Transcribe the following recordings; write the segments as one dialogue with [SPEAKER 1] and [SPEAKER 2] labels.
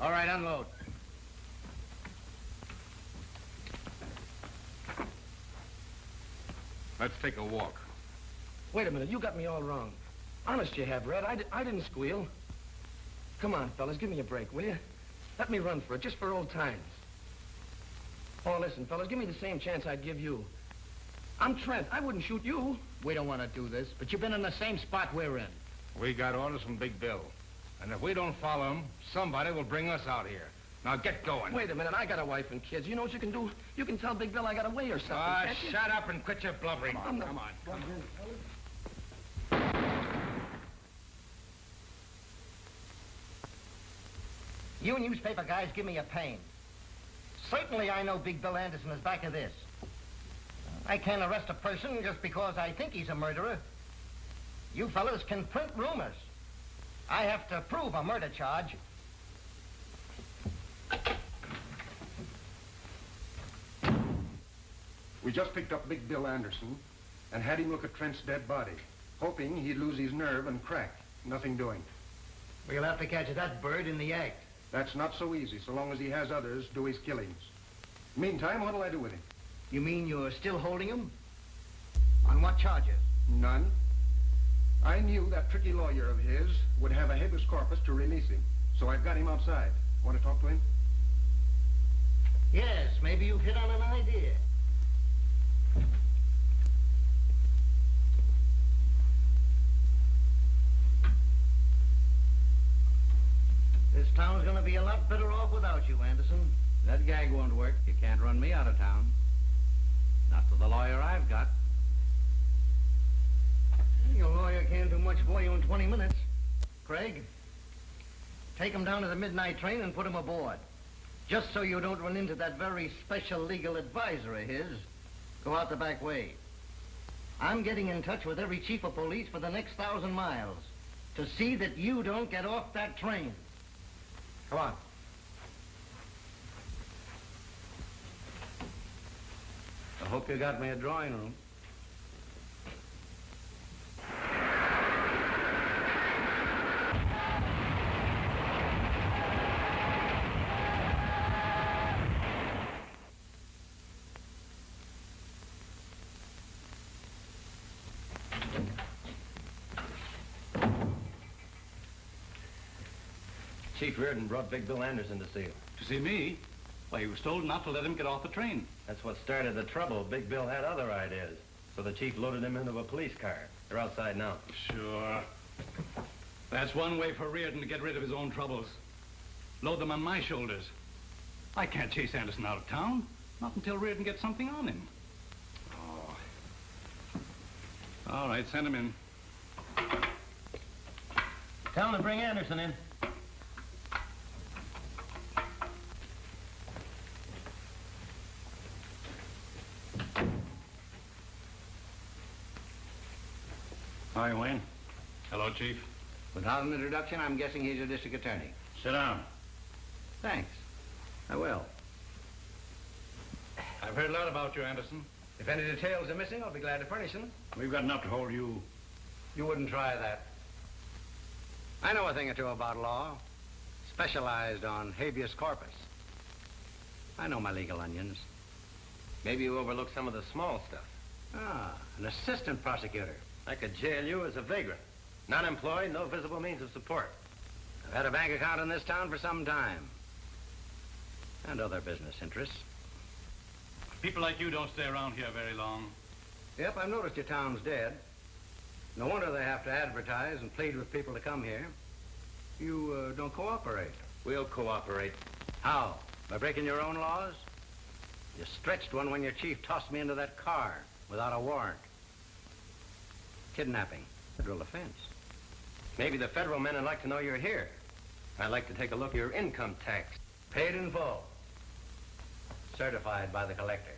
[SPEAKER 1] All right, unload.
[SPEAKER 2] Let's take a walk.
[SPEAKER 3] Wait a minute, you got me all wrong. Honest you have, Red. I didn't squeal. Come on, fellas, give me a break, will you? Let me run for it, just for old times. Oh, listen, fellas, give me the same chance I'd give you. I'm Trent. I wouldn't shoot you.
[SPEAKER 1] We don't want to do this, but you've been in the same spot we're in.
[SPEAKER 2] We got orders from Big Bill. And if we don't follow him, somebody will bring us out here. Now get going.
[SPEAKER 3] Wait a minute, I got a wife and kids. You know what you can do? You can tell Big Bill I got away or something, can't you?
[SPEAKER 2] Shut up and quit your blubbering. Come on.
[SPEAKER 1] You newspaper guys give me a pain. Certainly I know Big Bill Anderson is back of this. I can't arrest a person just because I think he's a murderer. You fellas can print rumors. I have to prove a murder charge.
[SPEAKER 4] We just picked up Big Bill Anderson and had him look at Trent's dead body, hoping he'd lose his nerve and crack. Nothing doing.
[SPEAKER 1] We'll have to catch that bird in the act.
[SPEAKER 4] That's not so easy, so long as he has others do his killings. Meantime, what'll I do with him?
[SPEAKER 1] You mean you're still holding him? On what charges?
[SPEAKER 4] None. I knew that tricky lawyer of his would have a habeas corpus to release him, so I've got him outside. Want to talk to him?
[SPEAKER 1] Yes, maybe you've hit on an idea. This town's gonna be a lot better off without you, Anderson.
[SPEAKER 5] That gag won't work. You can't run me out of town. Not with the lawyer I've got.
[SPEAKER 1] Your lawyer can't do much for you in 20 minutes. Craig, take him down to the midnight train and put him aboard. Just so you don't run into that very special legal advisor of his. Go out the back way. I'm getting in touch with every chief of police for the next 1,000 miles to see that you don't get off that train. Come on.
[SPEAKER 5] I hope you got me a drawing room.
[SPEAKER 6] Chief Reardon brought Big Bill Anderson to see you.
[SPEAKER 7] To see me? Why, he was told not to let him get off the train.
[SPEAKER 6] That's what started the trouble. Big Bill had other ideas. So the chief loaded him into a police car. They're outside now.
[SPEAKER 7] Sure. That's one way for Reardon to get rid of his own troubles. Load them on my shoulders. I can't chase Anderson out of town. Not until Reardon gets something on him. Oh. All right, send him in.
[SPEAKER 1] Tell him to bring Anderson in.
[SPEAKER 5] Hi, Wayne.
[SPEAKER 7] Hello, Chief.
[SPEAKER 5] Without an introduction, I'm guessing he's a district attorney.
[SPEAKER 7] Sit down.
[SPEAKER 5] Thanks. I will.
[SPEAKER 7] I've heard a lot about you, Anderson.
[SPEAKER 5] If any details are missing, I'll be glad to furnish them.
[SPEAKER 7] We've got enough to hold you.
[SPEAKER 5] You wouldn't try that. I know a thing or two about law. Specialized on habeas corpus. I know my legal onions.
[SPEAKER 6] Maybe you overlooked some of the small stuff.
[SPEAKER 5] Ah, an assistant prosecutor.
[SPEAKER 6] I could jail you as a vagrant. Not employed, no visible means of support.
[SPEAKER 5] I've had a bank account in this town for some time. And other business interests.
[SPEAKER 7] People like you don't stay around here very long.
[SPEAKER 5] Yep, I've noticed your town's dead. No wonder they have to advertise and plead with people to come here. You don't cooperate.
[SPEAKER 6] We'll cooperate.
[SPEAKER 5] How? By breaking your own laws? You stretched one when your chief tossed me into that car without a warrant. Kidnapping. Federal offense.
[SPEAKER 6] Maybe the federal men would like to know you're here. I'd like to take a look at your income tax.
[SPEAKER 5] Paid in full. Certified by the collector.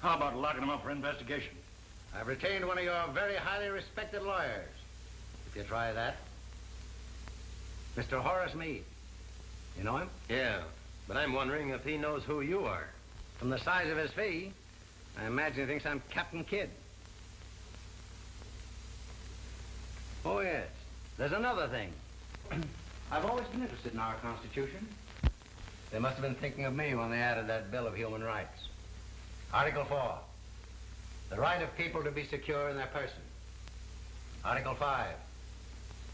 [SPEAKER 7] How about locking him up for investigation?
[SPEAKER 5] I've retained one of your very highly respected lawyers. If you try that. Mr. Horace Meade. You know him?
[SPEAKER 6] Yeah, but I'm wondering if he knows who you are.
[SPEAKER 5] From the size of his fee, I imagine he thinks I'm Captain Kidd. Oh, yes. There's another thing. I've always been interested in our Constitution. They must have been thinking of me when they added that Bill of Human Rights. Article 4, the right of people to be secure in their person. Article 5,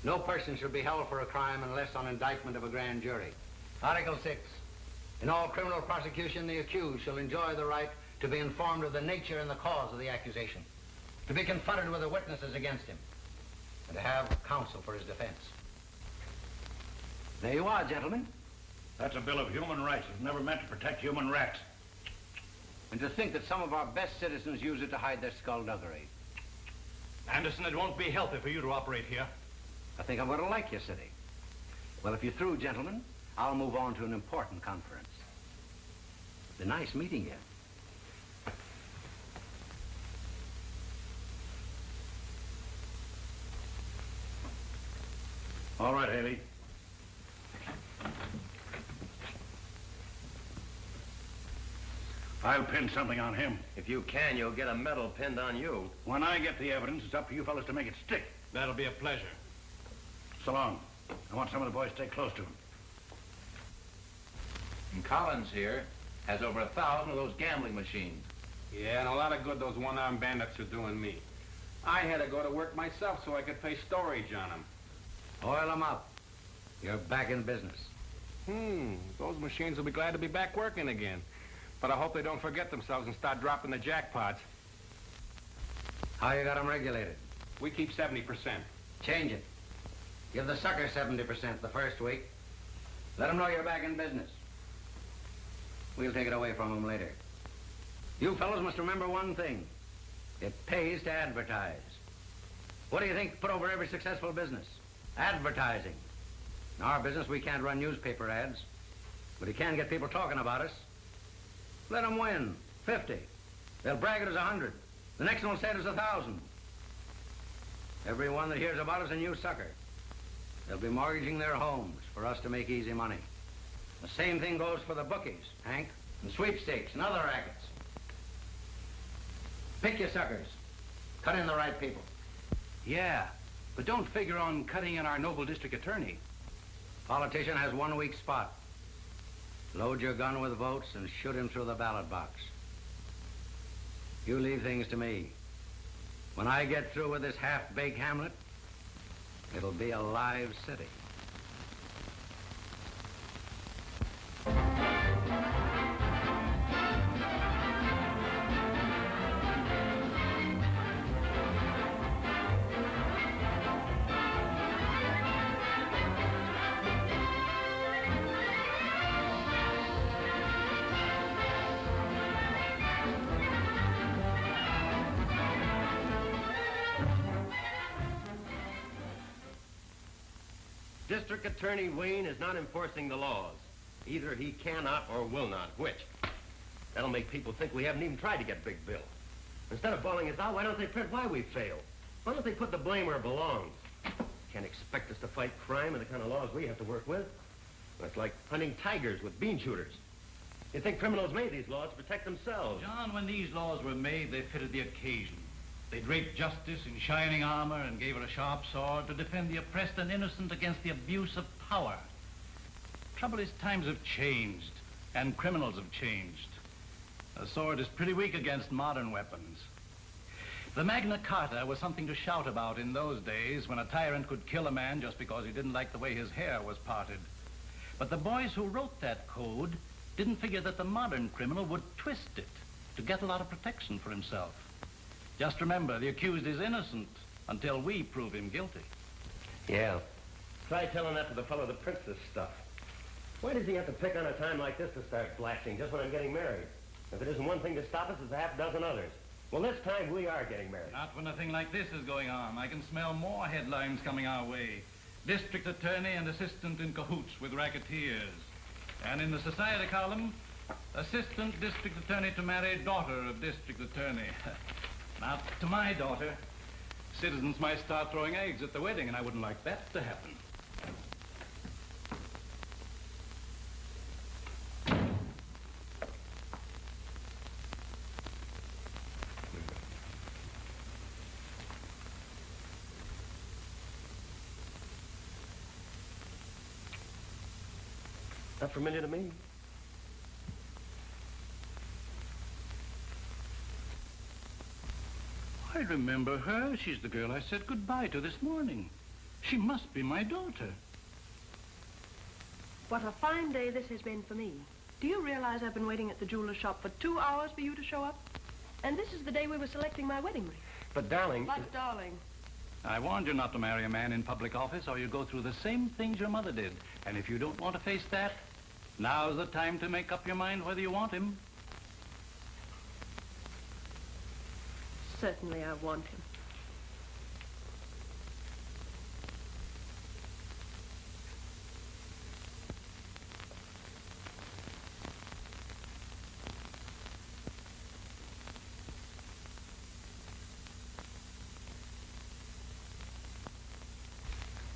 [SPEAKER 5] no person shall be held for a crime unless on indictment of a grand jury. Article 6, in all criminal prosecution, the accused shall enjoy the right to be informed of the nature and the cause of the accusation, to be confronted with the witnesses against him, and to have counsel for his defense. There you are, gentlemen.
[SPEAKER 8] That's a Bill of Human Rights. It's never meant to protect human rats.
[SPEAKER 5] And to think that some of our best citizens use it to hide their skullduggery.
[SPEAKER 7] Anderson, it won't be healthy for you to operate here.
[SPEAKER 5] I think I'm going to like your city. Well, if you're through, gentlemen, I'll move on to an important conference. It's been nice meeting you.
[SPEAKER 8] All right, Haley. I'll pin something on him.
[SPEAKER 6] If you can, you'll get a medal pinned on you.
[SPEAKER 8] When I get the evidence, it's up to you fellas to make it stick.
[SPEAKER 7] That'll be a pleasure.
[SPEAKER 8] So long. I want some of the boys to stay close to him.
[SPEAKER 2] And Collins here has over 1,000 of those gambling machines.
[SPEAKER 4] Yeah, and a lot of good those one-armed bandits are doing me. I had to go to work myself so I could pay storage on them.
[SPEAKER 5] Oil them up. You're back in business.
[SPEAKER 4] Those machines will be glad to be back working again. But I hope they don't forget themselves and start dropping the jackpots.
[SPEAKER 5] How you got them regulated?
[SPEAKER 4] We keep 70%.
[SPEAKER 5] Change it. Give the sucker 70% the first week. Let them know you're back in business. We'll take it away from them later. You fellows must remember one thing. It pays to advertise. What do you think put over every successful business? Advertising. In our business, we can't run newspaper ads, but you can get people talking about us. Let them win. 50. They'll brag it as 100. The next one will say it as 1,000. Everyone that hears about us a new sucker. They'll be mortgaging their homes for us to make easy money. The same thing goes for the bookies, Hank, and sweepstakes and other rackets. Pick your suckers. Cut in the right people.
[SPEAKER 7] Yeah, but don't figure on cutting in our noble district attorney.
[SPEAKER 5] Politician has 1 weak spot. Load your gun with votes and shoot him through the ballot box. You leave things to me. When I get through with this half-baked hamlet, it'll be a live city.
[SPEAKER 6] District Attorney Wayne is not enforcing the laws. Either he cannot or will not. Which? That'll make people think we haven't even tried to get Big Bill. Instead of bawling us out, why don't they print why we failed? Why don't they put the blame where it belongs? Can't expect us to fight crime and the kind of laws we have to work with. That's like hunting tigers with bean shooters. You'd think criminals made these laws to protect themselves.
[SPEAKER 7] John, when these laws were made, they fitted the occasion. They draped justice in shining armor and gave her a sharp sword to defend the oppressed and innocent against the abuse of power. Trouble is, times have changed, and criminals have changed. A sword is pretty weak against modern weapons. The Magna Carta was something to shout about in those days when a tyrant could kill a man just because he didn't like the way his hair was parted. But the boys who wrote that code didn't figure that the modern criminal would twist it to get a lot of protection for himself. Just remember, the accused is innocent until we prove him guilty.
[SPEAKER 6] Yeah. Try telling that to the fellow that prints this stuff. Why does he have to pick on a time like this to start blasting just when I'm getting married? If it isn't one thing to stop us, it's a half dozen others. Well, this time we are getting married.
[SPEAKER 7] Not when a thing like this is going on. I can smell more headlines coming our way. District attorney and assistant in cahoots with racketeers. And in the society column, assistant district attorney to marry daughter of district attorney. Not to my daughter. Citizens might start throwing eggs at the wedding, and I wouldn't like that to happen.
[SPEAKER 6] Not familiar to me.
[SPEAKER 7] I remember her. She's the girl I said goodbye to this morning. She must be my daughter.
[SPEAKER 9] What a fine day this has been for me. Do you realize I've been waiting at the jeweler's shop for 2 hours for you to show up? And this is the day we were selecting my wedding ring.
[SPEAKER 6] But, darling...
[SPEAKER 9] But, darling...
[SPEAKER 7] I warned you not to marry a man in public office or you go through the same things your mother did. And if you don't want to face that, now's the time to make up your mind whether you want him.
[SPEAKER 9] Certainly I want him.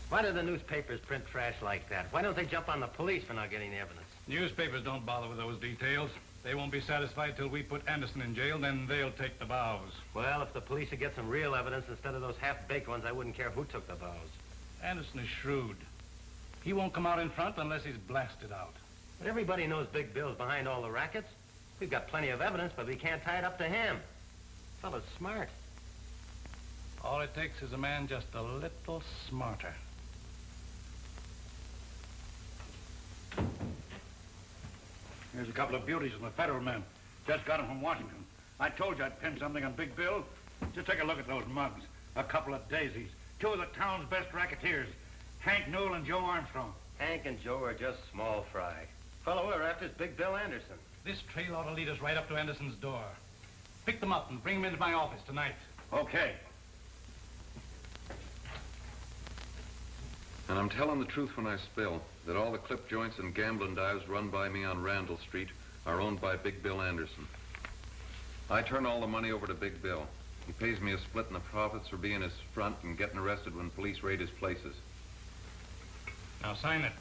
[SPEAKER 6] Why do the newspapers print trash like that? Why don't they jump on the police for not getting the evidence?
[SPEAKER 7] Newspapers don't bother with those details. They won't be satisfied till we put Anderson in jail, then they'll take the vows.
[SPEAKER 6] Well, if the police would get some real evidence instead of those half-baked ones, I wouldn't care who took the vows.
[SPEAKER 7] Anderson is shrewd. He won't come out in front unless he's blasted out.
[SPEAKER 6] But everybody knows Big Bill's behind all the rackets. We've got plenty of evidence, but we can't tie it up to him. Fellow's smart.
[SPEAKER 7] All it takes is a man just a little smarter.
[SPEAKER 8] Here's a couple of beauties from the federal men. Just got them from Washington. I told you I'd pin something on Big Bill. Just take a look at those mugs. A couple of daisies. Two of the town's best racketeers. Hank Newell and Joe Armstrong.
[SPEAKER 6] Hank and Joe are just small fry. Fellow we're after is Big Bill Anderson.
[SPEAKER 7] This trail ought to lead us right up to Anderson's door. Pick them up and bring them into my office tonight.
[SPEAKER 8] Okay.
[SPEAKER 10] And I'm telling the truth when I spill that all the clip joints and gambling dives run by me on Randall Street are owned by Big Bill Anderson. I turn all the money over to Big Bill. He pays me a split in the profits for being his front and getting arrested when police raid his places.
[SPEAKER 7] Now sign it.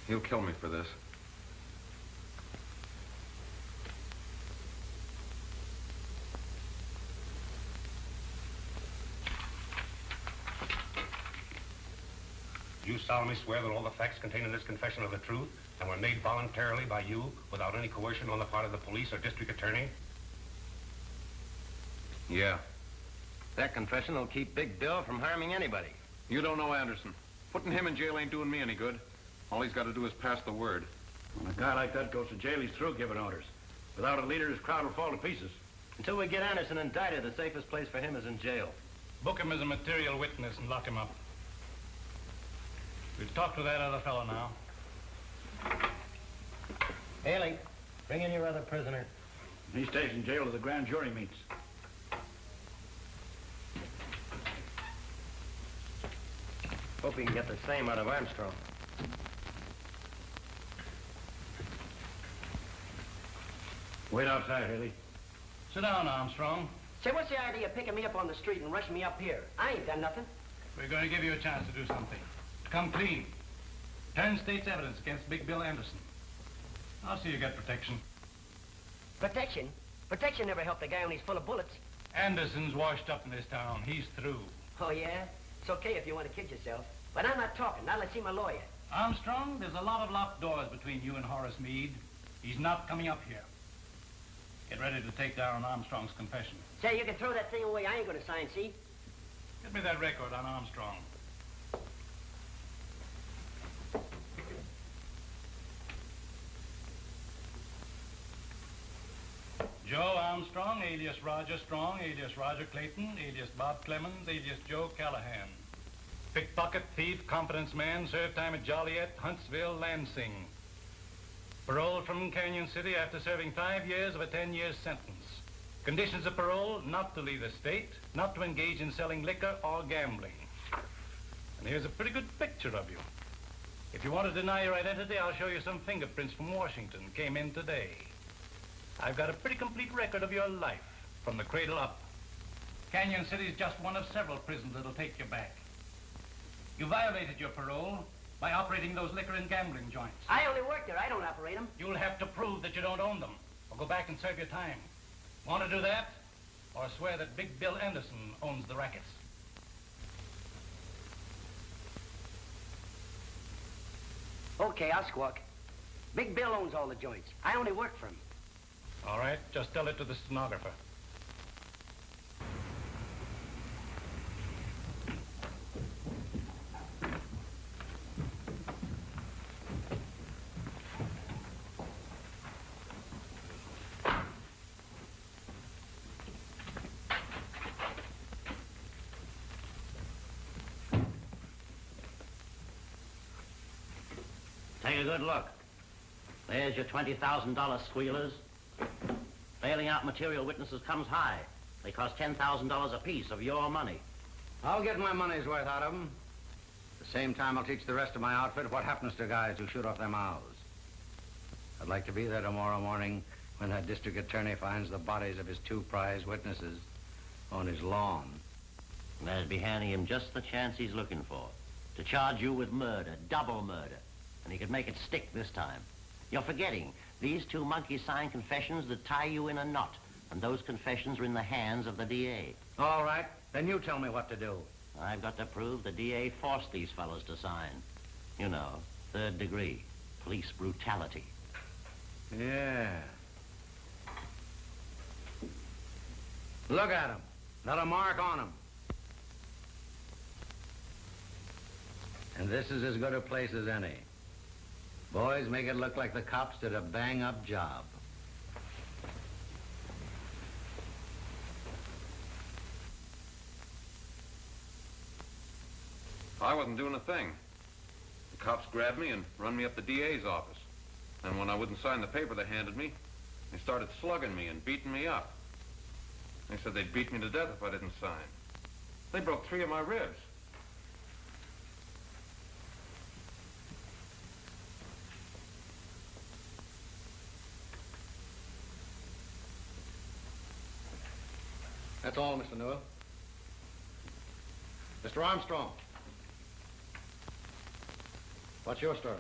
[SPEAKER 10] He'll kill me for this.
[SPEAKER 2] You solemnly swear that all the facts contained in this confession are the truth and were made voluntarily by you without any coercion on the part of the police or district attorney?
[SPEAKER 10] Yeah.
[SPEAKER 6] That confession will keep Big Bill from harming anybody.
[SPEAKER 10] You don't know Anderson. Putting him in jail ain't doing me any good. All he's got to do is pass the word.
[SPEAKER 8] When a guy like that goes to jail, he's through giving orders. Without a leader, his crowd will fall to pieces.
[SPEAKER 6] Until we get Anderson indicted, the safest place for him is in jail.
[SPEAKER 7] Book him as a material witness and lock him up. We'll talk to that other fellow now.
[SPEAKER 6] Haley, bring in your other prisoner.
[SPEAKER 8] He stays in jail till the grand jury meets.
[SPEAKER 6] Hope he can get the same out of Armstrong.
[SPEAKER 8] Wait outside, Haley.
[SPEAKER 7] Sit down, Armstrong.
[SPEAKER 11] Say, what's the idea of picking me up on the street and rushing me up here? I ain't done nothing.
[SPEAKER 7] We're going to give you a chance to do something. To come clean. Turn state's evidence against Big Bill Anderson. I'll see you get protection.
[SPEAKER 11] Protection? Protection never helped a guy when he's full of bullets.
[SPEAKER 7] Anderson's washed up in this town. He's through.
[SPEAKER 11] Oh, yeah? It's okay if you want to kid yourself. But I'm not talking. Now let's see my lawyer.
[SPEAKER 7] Armstrong, there's a lot of locked doors between you and Horace Meade. He's not coming up here. Get ready to take down Armstrong's confession.
[SPEAKER 11] Say, you can throw that thing away. I ain't going to sign, see?
[SPEAKER 7] Get me that record on Armstrong. Joe Armstrong, alias Roger Strong, alias Roger Clayton, alias Bob Clemens, alias Joe Callahan. Pickpocket, thief, confidence man, served time at Joliet, Huntsville, Lansing. Paroled from Canyon City after serving 5 years of a 10-year sentence. Conditions of parole, not to leave the state, not to engage in selling liquor or gambling. And here's a pretty good picture of you. If you want to deny your identity, I'll show you some fingerprints from Washington. Came in today. I've got a pretty complete record of your life, from the cradle up. Canyon City's just one of several prisons that'll take you back. You violated your parole by operating those liquor and gambling joints.
[SPEAKER 11] I only work there. I don't operate them.
[SPEAKER 7] You'll have to prove that you don't own them, or go back and serve your time. Want to do that? Or swear that Big Bill Anderson owns the rackets?
[SPEAKER 11] Okay, I'll squawk. Big Bill owns all the joints. I only work for him.
[SPEAKER 7] All right, just tell it to the stenographer.
[SPEAKER 11] good look. There's your $20,000 squealers. Bailing out material witnesses comes high. They cost $10,000 apiece of your money.
[SPEAKER 5] I'll get my money's worth out of them. At the same time, I'll teach the rest of my outfit what happens to guys who shoot off their mouths. I'd like to be there tomorrow morning when that district attorney finds the bodies of his 2 prize witnesses on his lawn.
[SPEAKER 11] And that'd be handing him just the chance he's looking for. To charge you with murder, double murder. And he could make it stick this time. You're forgetting. These 2 monkey-signed confessions that tie you in a knot. And those confessions are in the hands of the DA.
[SPEAKER 5] All right. Then you tell me what to do.
[SPEAKER 11] I've got to prove the DA forced these fellows to sign. You know, 3rd degree. Police brutality.
[SPEAKER 5] Yeah. Look at them. Not a mark on them. And this is as good a place as any. Boys, make it look like the cops did a bang-up job.
[SPEAKER 10] I wasn't doing a thing. The cops grabbed me and run me up the DA's office. And when I wouldn't sign the paper they handed me, they started slugging me and beating me up. They said they'd beat me to death if I didn't sign. They broke 3 of my ribs.
[SPEAKER 1] That's all, Mr. Newell. Mr. Armstrong. What's your story?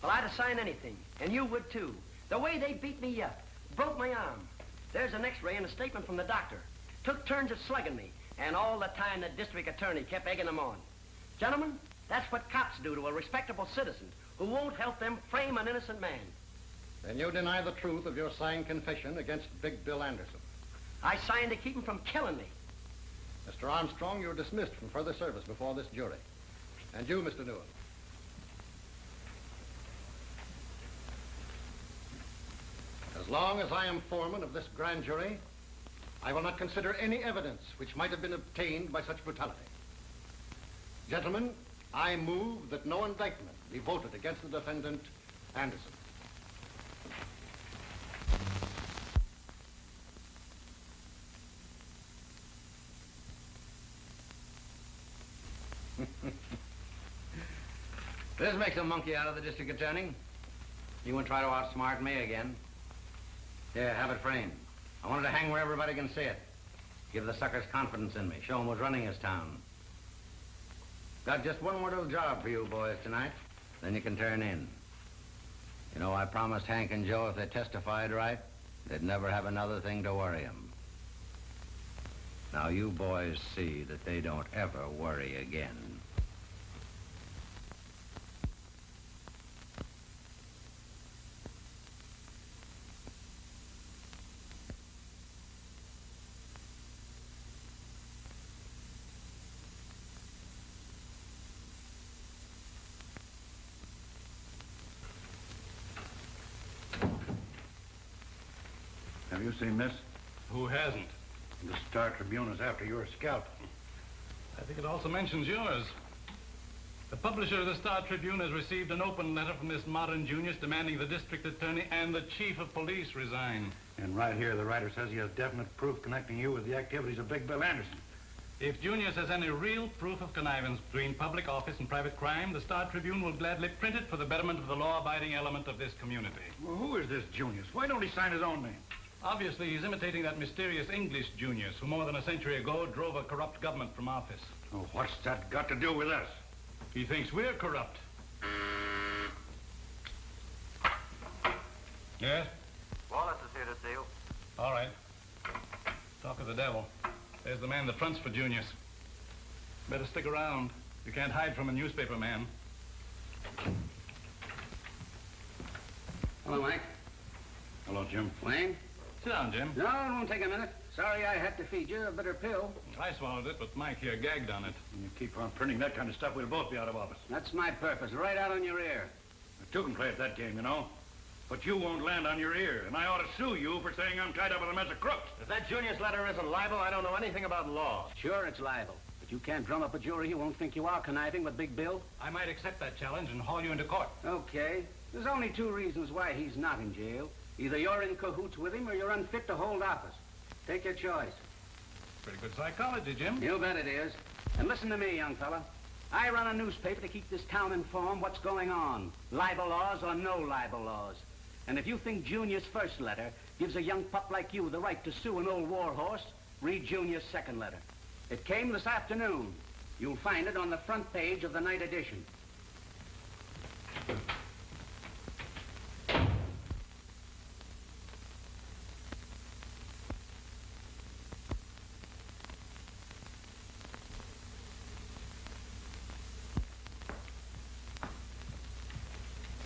[SPEAKER 11] Well, I'd have signed anything, and you would too. The way they beat me up, broke my arm. There's an x-ray and a statement from the doctor. Took turns at slugging me, and all the time the district attorney kept egging them on. Gentlemen, that's what cops do to a respectable citizen who won't help them frame an innocent man.
[SPEAKER 1] Then you deny the truth of your signed confession against Big Bill Anderson.
[SPEAKER 11] I signed to keep him from killing me.
[SPEAKER 1] Mr. Armstrong, you're dismissed from further service before this jury. And you, Mr. Newell. As long as I am foreman of this grand jury, I will not consider any evidence which might have been obtained by such brutality. Gentlemen, I move that no indictment be voted against the defendant, Anderson.
[SPEAKER 5] This makes a monkey out of the district attorney. You won't try to outsmart me again. Here, have it framed. I want it to hang where everybody can see it. Give the suckers confidence in me. Show them who's running this town. Got just one more little job for you boys tonight. Then you can turn in. You know, I promised Hank and Joe if they testified right, they'd never have another thing to worry them. Now you boys see that they don't ever worry again.
[SPEAKER 8] Have you seen this?
[SPEAKER 7] Who hasn't?
[SPEAKER 8] The Star Tribune is after your scalp.
[SPEAKER 7] I think it also mentions yours. The publisher of the Star Tribune has received an open letter from this modern Junius demanding the district attorney and the chief of police resign.
[SPEAKER 8] And right here, the writer says he has definite proof connecting you with the activities of Big Bill Anderson.
[SPEAKER 7] If Junius has any real proof of connivance between public office and private crime, the Star Tribune will gladly print it for the betterment of the law-abiding element of this community.
[SPEAKER 8] Well, who is this Junius? Why don't he sign his own name?
[SPEAKER 7] Obviously, he's imitating that mysterious English Junius who more than a century ago drove a corrupt government from office.
[SPEAKER 8] Oh, what's that got to do with us?
[SPEAKER 7] He thinks we're corrupt. Yes?
[SPEAKER 12] Wallace is here to see you.
[SPEAKER 7] All right. Talk of the devil. There's the man that fronts for Junius. Better stick around. You can't hide from a newspaper man.
[SPEAKER 5] Hello, Mike.
[SPEAKER 8] Hello, Jim.
[SPEAKER 5] Wayne?
[SPEAKER 7] Sit down, Jim.
[SPEAKER 5] No, it won't take a minute. Sorry I had to feed you a bitter pill.
[SPEAKER 7] I swallowed it, but Mike here gagged on it.
[SPEAKER 8] When you keep on printing that kind of stuff, we'll both be out of office.
[SPEAKER 5] That's my purpose, right out on your ear.
[SPEAKER 8] Two can play at that game, you know. But you won't land on your ear, and I ought to sue you for saying I'm tied up with a mess of crooks.
[SPEAKER 6] If that Junius letter isn't libel, I don't know anything about law.
[SPEAKER 5] Sure, it's libel.
[SPEAKER 13] But you can't drum up a jury who won't think you are conniving with Big Bill.
[SPEAKER 7] I might accept that challenge and haul you into court.
[SPEAKER 13] Okay. There's only two reasons why he's not in jail. Either you're in cahoots with him or you're unfit to hold office. Take your choice.
[SPEAKER 7] Pretty good psychology, Jim.
[SPEAKER 13] You bet it is. And listen to me, young fella. I run a newspaper to keep this town informed what's going on. Libel laws or no libel laws. And if you think Junior's first letter gives a young pup like you the right to sue an old war horse, read Junior's second letter. It came this afternoon. You'll find it on the front page of the night edition.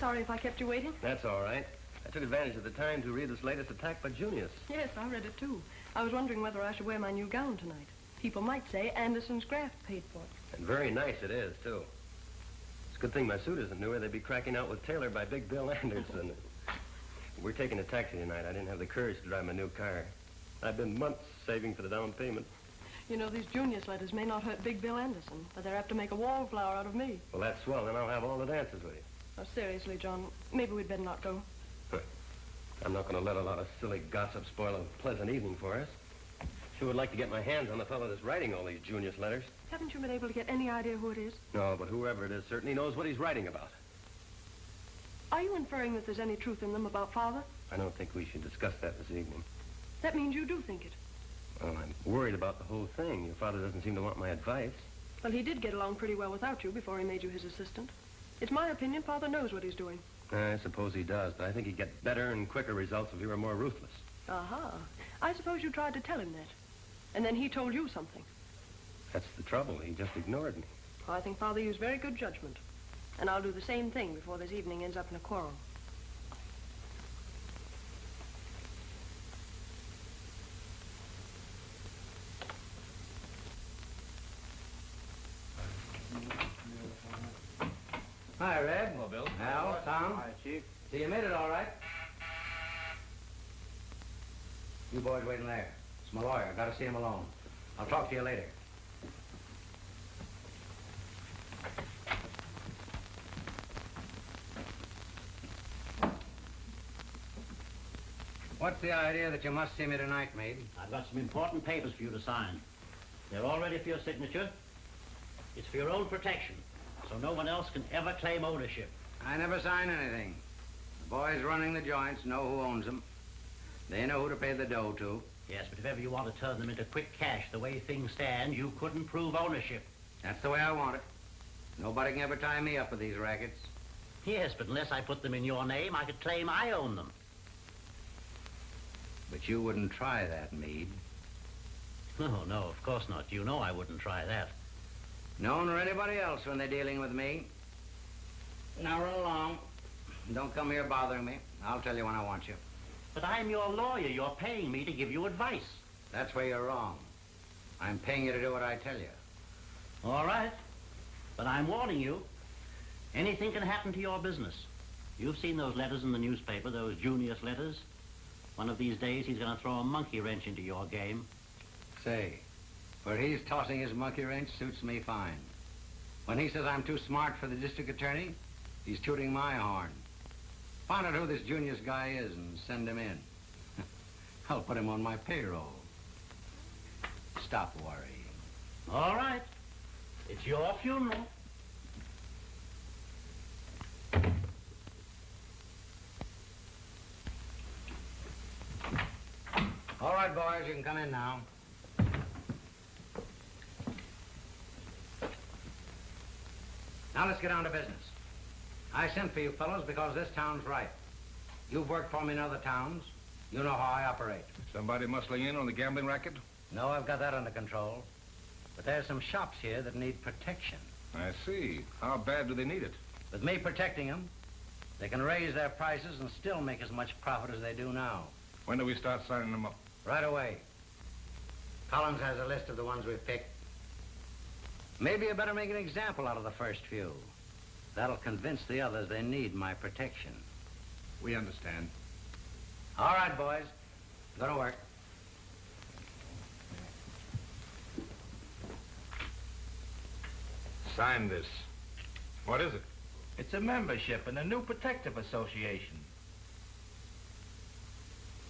[SPEAKER 9] Sorry if I kept you waiting.
[SPEAKER 6] That's all right. I took advantage of the time to read this latest attack by Junius.
[SPEAKER 9] Yes, I read it too. I was wondering whether I should wear my new gown tonight. People might say Anderson's graft paid for it.
[SPEAKER 6] And very nice it is, too. It's a good thing my suit isn't newer. They'd be cracking out with Taylor by Big Bill Anderson. We're taking a taxi tonight. I didn't have the courage to drive my new car. I've been months saving for the down payment.
[SPEAKER 9] You know, these Junius letters may not hurt Big Bill Anderson, but they're apt to make a wallflower out of me.
[SPEAKER 6] Well, that's swell. Then I'll have all the dances with you.
[SPEAKER 9] Oh, seriously, John, maybe we'd better not go.
[SPEAKER 6] I'm not going to let a lot of silly gossip spoil a pleasant evening for us. Sure would like to get my hands on the fellow that's writing all these Junius letters.
[SPEAKER 9] Haven't you been able to get any idea who it is?
[SPEAKER 6] No, but whoever it is certainly knows what he's writing about.
[SPEAKER 9] Are you inferring that there's any truth in them about Father?
[SPEAKER 6] I don't think we should discuss that this evening.
[SPEAKER 9] That means you do think it.
[SPEAKER 6] Well, I'm worried about the whole thing. Your father doesn't seem to want my advice.
[SPEAKER 9] Well, he did get along pretty well without you before he made you his assistant. It's my opinion Father knows what he's doing.
[SPEAKER 6] I suppose he does, but I think he'd get better and quicker results if he were more ruthless.
[SPEAKER 9] Aha. I suppose you tried to tell him that. And then he told you something.
[SPEAKER 6] That's the trouble. He just ignored me.
[SPEAKER 9] Oh, I think Father used very good judgment. And I'll do the same thing before this evening ends up in a quarrel.
[SPEAKER 5] Hi, Red.
[SPEAKER 7] Hello, Bill.
[SPEAKER 5] Al, Tom.
[SPEAKER 13] Hi, Chief.
[SPEAKER 5] So you made it all right? You boys waiting there. It's my lawyer. Got to see him alone. I'll talk to you later. What's the idea that you must see me tonight, Meade?
[SPEAKER 14] I've got some important papers for you to sign. They're all ready for your signature. It's for your own protection, so no one else can ever claim ownership.
[SPEAKER 5] I never sign anything. The boys running the joints know who owns them. They know who to pay the dough to.
[SPEAKER 14] Yes, but if ever you want to turn them into quick cash the way things stand, you couldn't prove ownership.
[SPEAKER 5] That's the way I want it. Nobody can ever tie me up with these rackets.
[SPEAKER 14] Yes, but unless I put them in your name, I could claim I own them.
[SPEAKER 5] But you wouldn't try that, Meade.
[SPEAKER 14] No, no, of course not. You know I wouldn't try that.
[SPEAKER 5] No one or anybody else when they're dealing with me. Now run along. Don't come here bothering me. I'll tell you when I want you.
[SPEAKER 14] But I'm your lawyer. You're paying me to give you advice.
[SPEAKER 5] That's where you're wrong. I'm paying you to do what I tell you.
[SPEAKER 14] All right. But I'm warning you. Anything can happen to your business. You've seen those letters in the newspaper, those Junius letters. One of these days, he's going to throw a monkey wrench into your game.
[SPEAKER 5] Say, where he's tossing his monkey wrench suits me fine. When he says I'm too smart for the district attorney, he's tooting my horn. Find out who this Junius guy is and send him in. I'll put him on my payroll. Stop worrying.
[SPEAKER 14] All right. It's your funeral.
[SPEAKER 5] All right, boys, you can come in now. Now let's get down to business. I sent for you fellows because this town's right. You've worked for me in other towns. You know how I operate.
[SPEAKER 4] Somebody muscling in on the gambling racket?
[SPEAKER 5] No, I've got that under control. But there's some shops here that need protection.
[SPEAKER 4] I see. How bad do they need it?
[SPEAKER 5] With me protecting them, they can raise their prices and still make as much profit as they do now.
[SPEAKER 4] When do we start signing them up?
[SPEAKER 5] Right away. Collins has a list of the ones we've picked. Maybe you better make an example out of the first few. That'll convince the others they need my protection.
[SPEAKER 4] We understand.
[SPEAKER 5] All right, boys. Go to work.
[SPEAKER 15] Sign this. What is it?
[SPEAKER 16] It's a membership in a new protective association.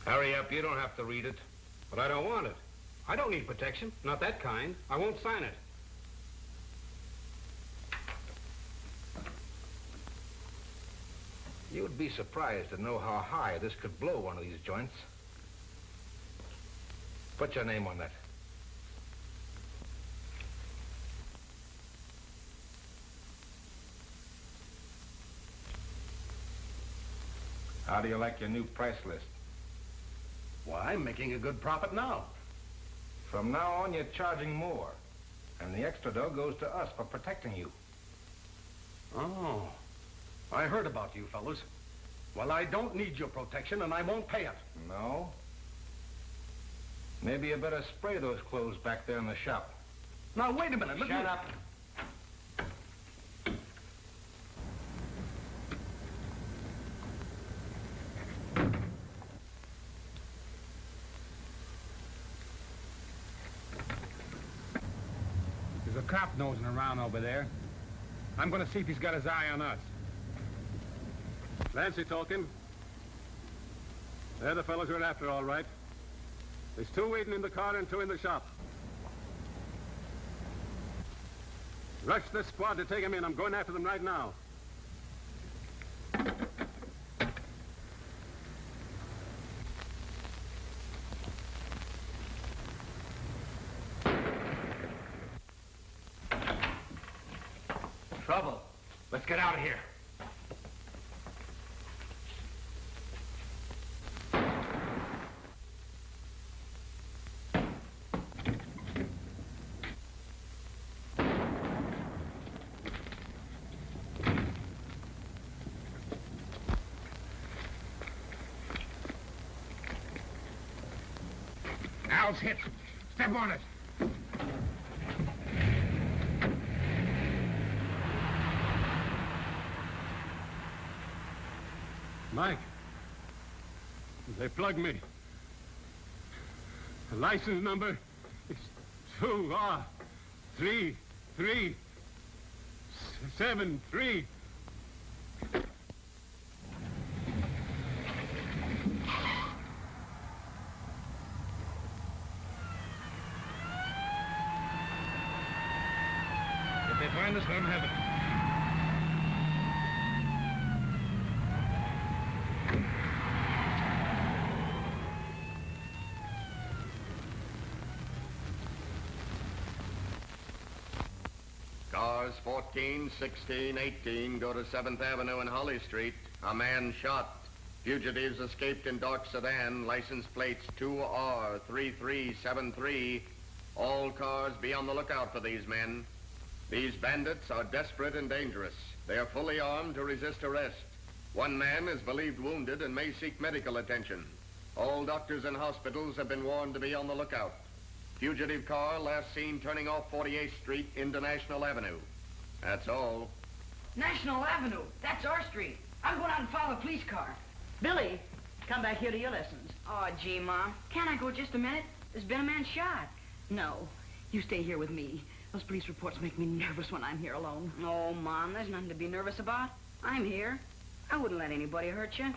[SPEAKER 15] Hurry up, you don't have to read it. But I don't want it. I don't need protection. Not that kind. I won't sign it. You'd be surprised to know how high this could blow one of these joints. Put your name on that. How do you like your new price list?
[SPEAKER 16] Well, I'm making a good profit now.
[SPEAKER 15] From now on, you're charging more. And the extra dough goes to us for protecting you.
[SPEAKER 16] Oh, I heard about you fellas. Well, I don't need your protection, and I won't pay it.
[SPEAKER 15] No? Maybe you better spray those clothes back there in the shop.
[SPEAKER 16] Now, wait a minute.
[SPEAKER 15] Shut up.
[SPEAKER 8] There's a cop nosing around over there. I'm going to see if he's got his eye on us.
[SPEAKER 17] Fancy talking. They're the fellows we're after, all right. There's 2 waiting in the car and 2 in the shop. Rush this squad to take them in. I'm going after them right now.
[SPEAKER 15] Trouble. Let's get out of here.
[SPEAKER 8] Al's hit. Step on it.
[SPEAKER 17] Mike, they plugged me. The license number is 2R3373.
[SPEAKER 8] If they find us, let them have it.
[SPEAKER 18] Cars 14, 16, 18 go to 7th Avenue and Holly Street. A man shot. Fugitives escaped in dark sedan. License plates 2R3373. All cars be on the lookout for these men. These bandits are desperate and dangerous. They are fully armed to resist arrest. One man is believed wounded and may seek medical attention. All doctors and hospitals have been warned to be on the lookout. Fugitive car last seen turning off 48th Street into National Avenue. That's all.
[SPEAKER 19] National Avenue. That's our street. I'm going out and follow a police car. Billy, come back here to your lessons. Oh, gee, Mom. Can't I go just a minute? There's been a man shot. No. You stay here with me. Those police reports make me nervous when I'm here alone. Oh, Mom, there's nothing to be nervous about. I'm here. I wouldn't let anybody hurt you.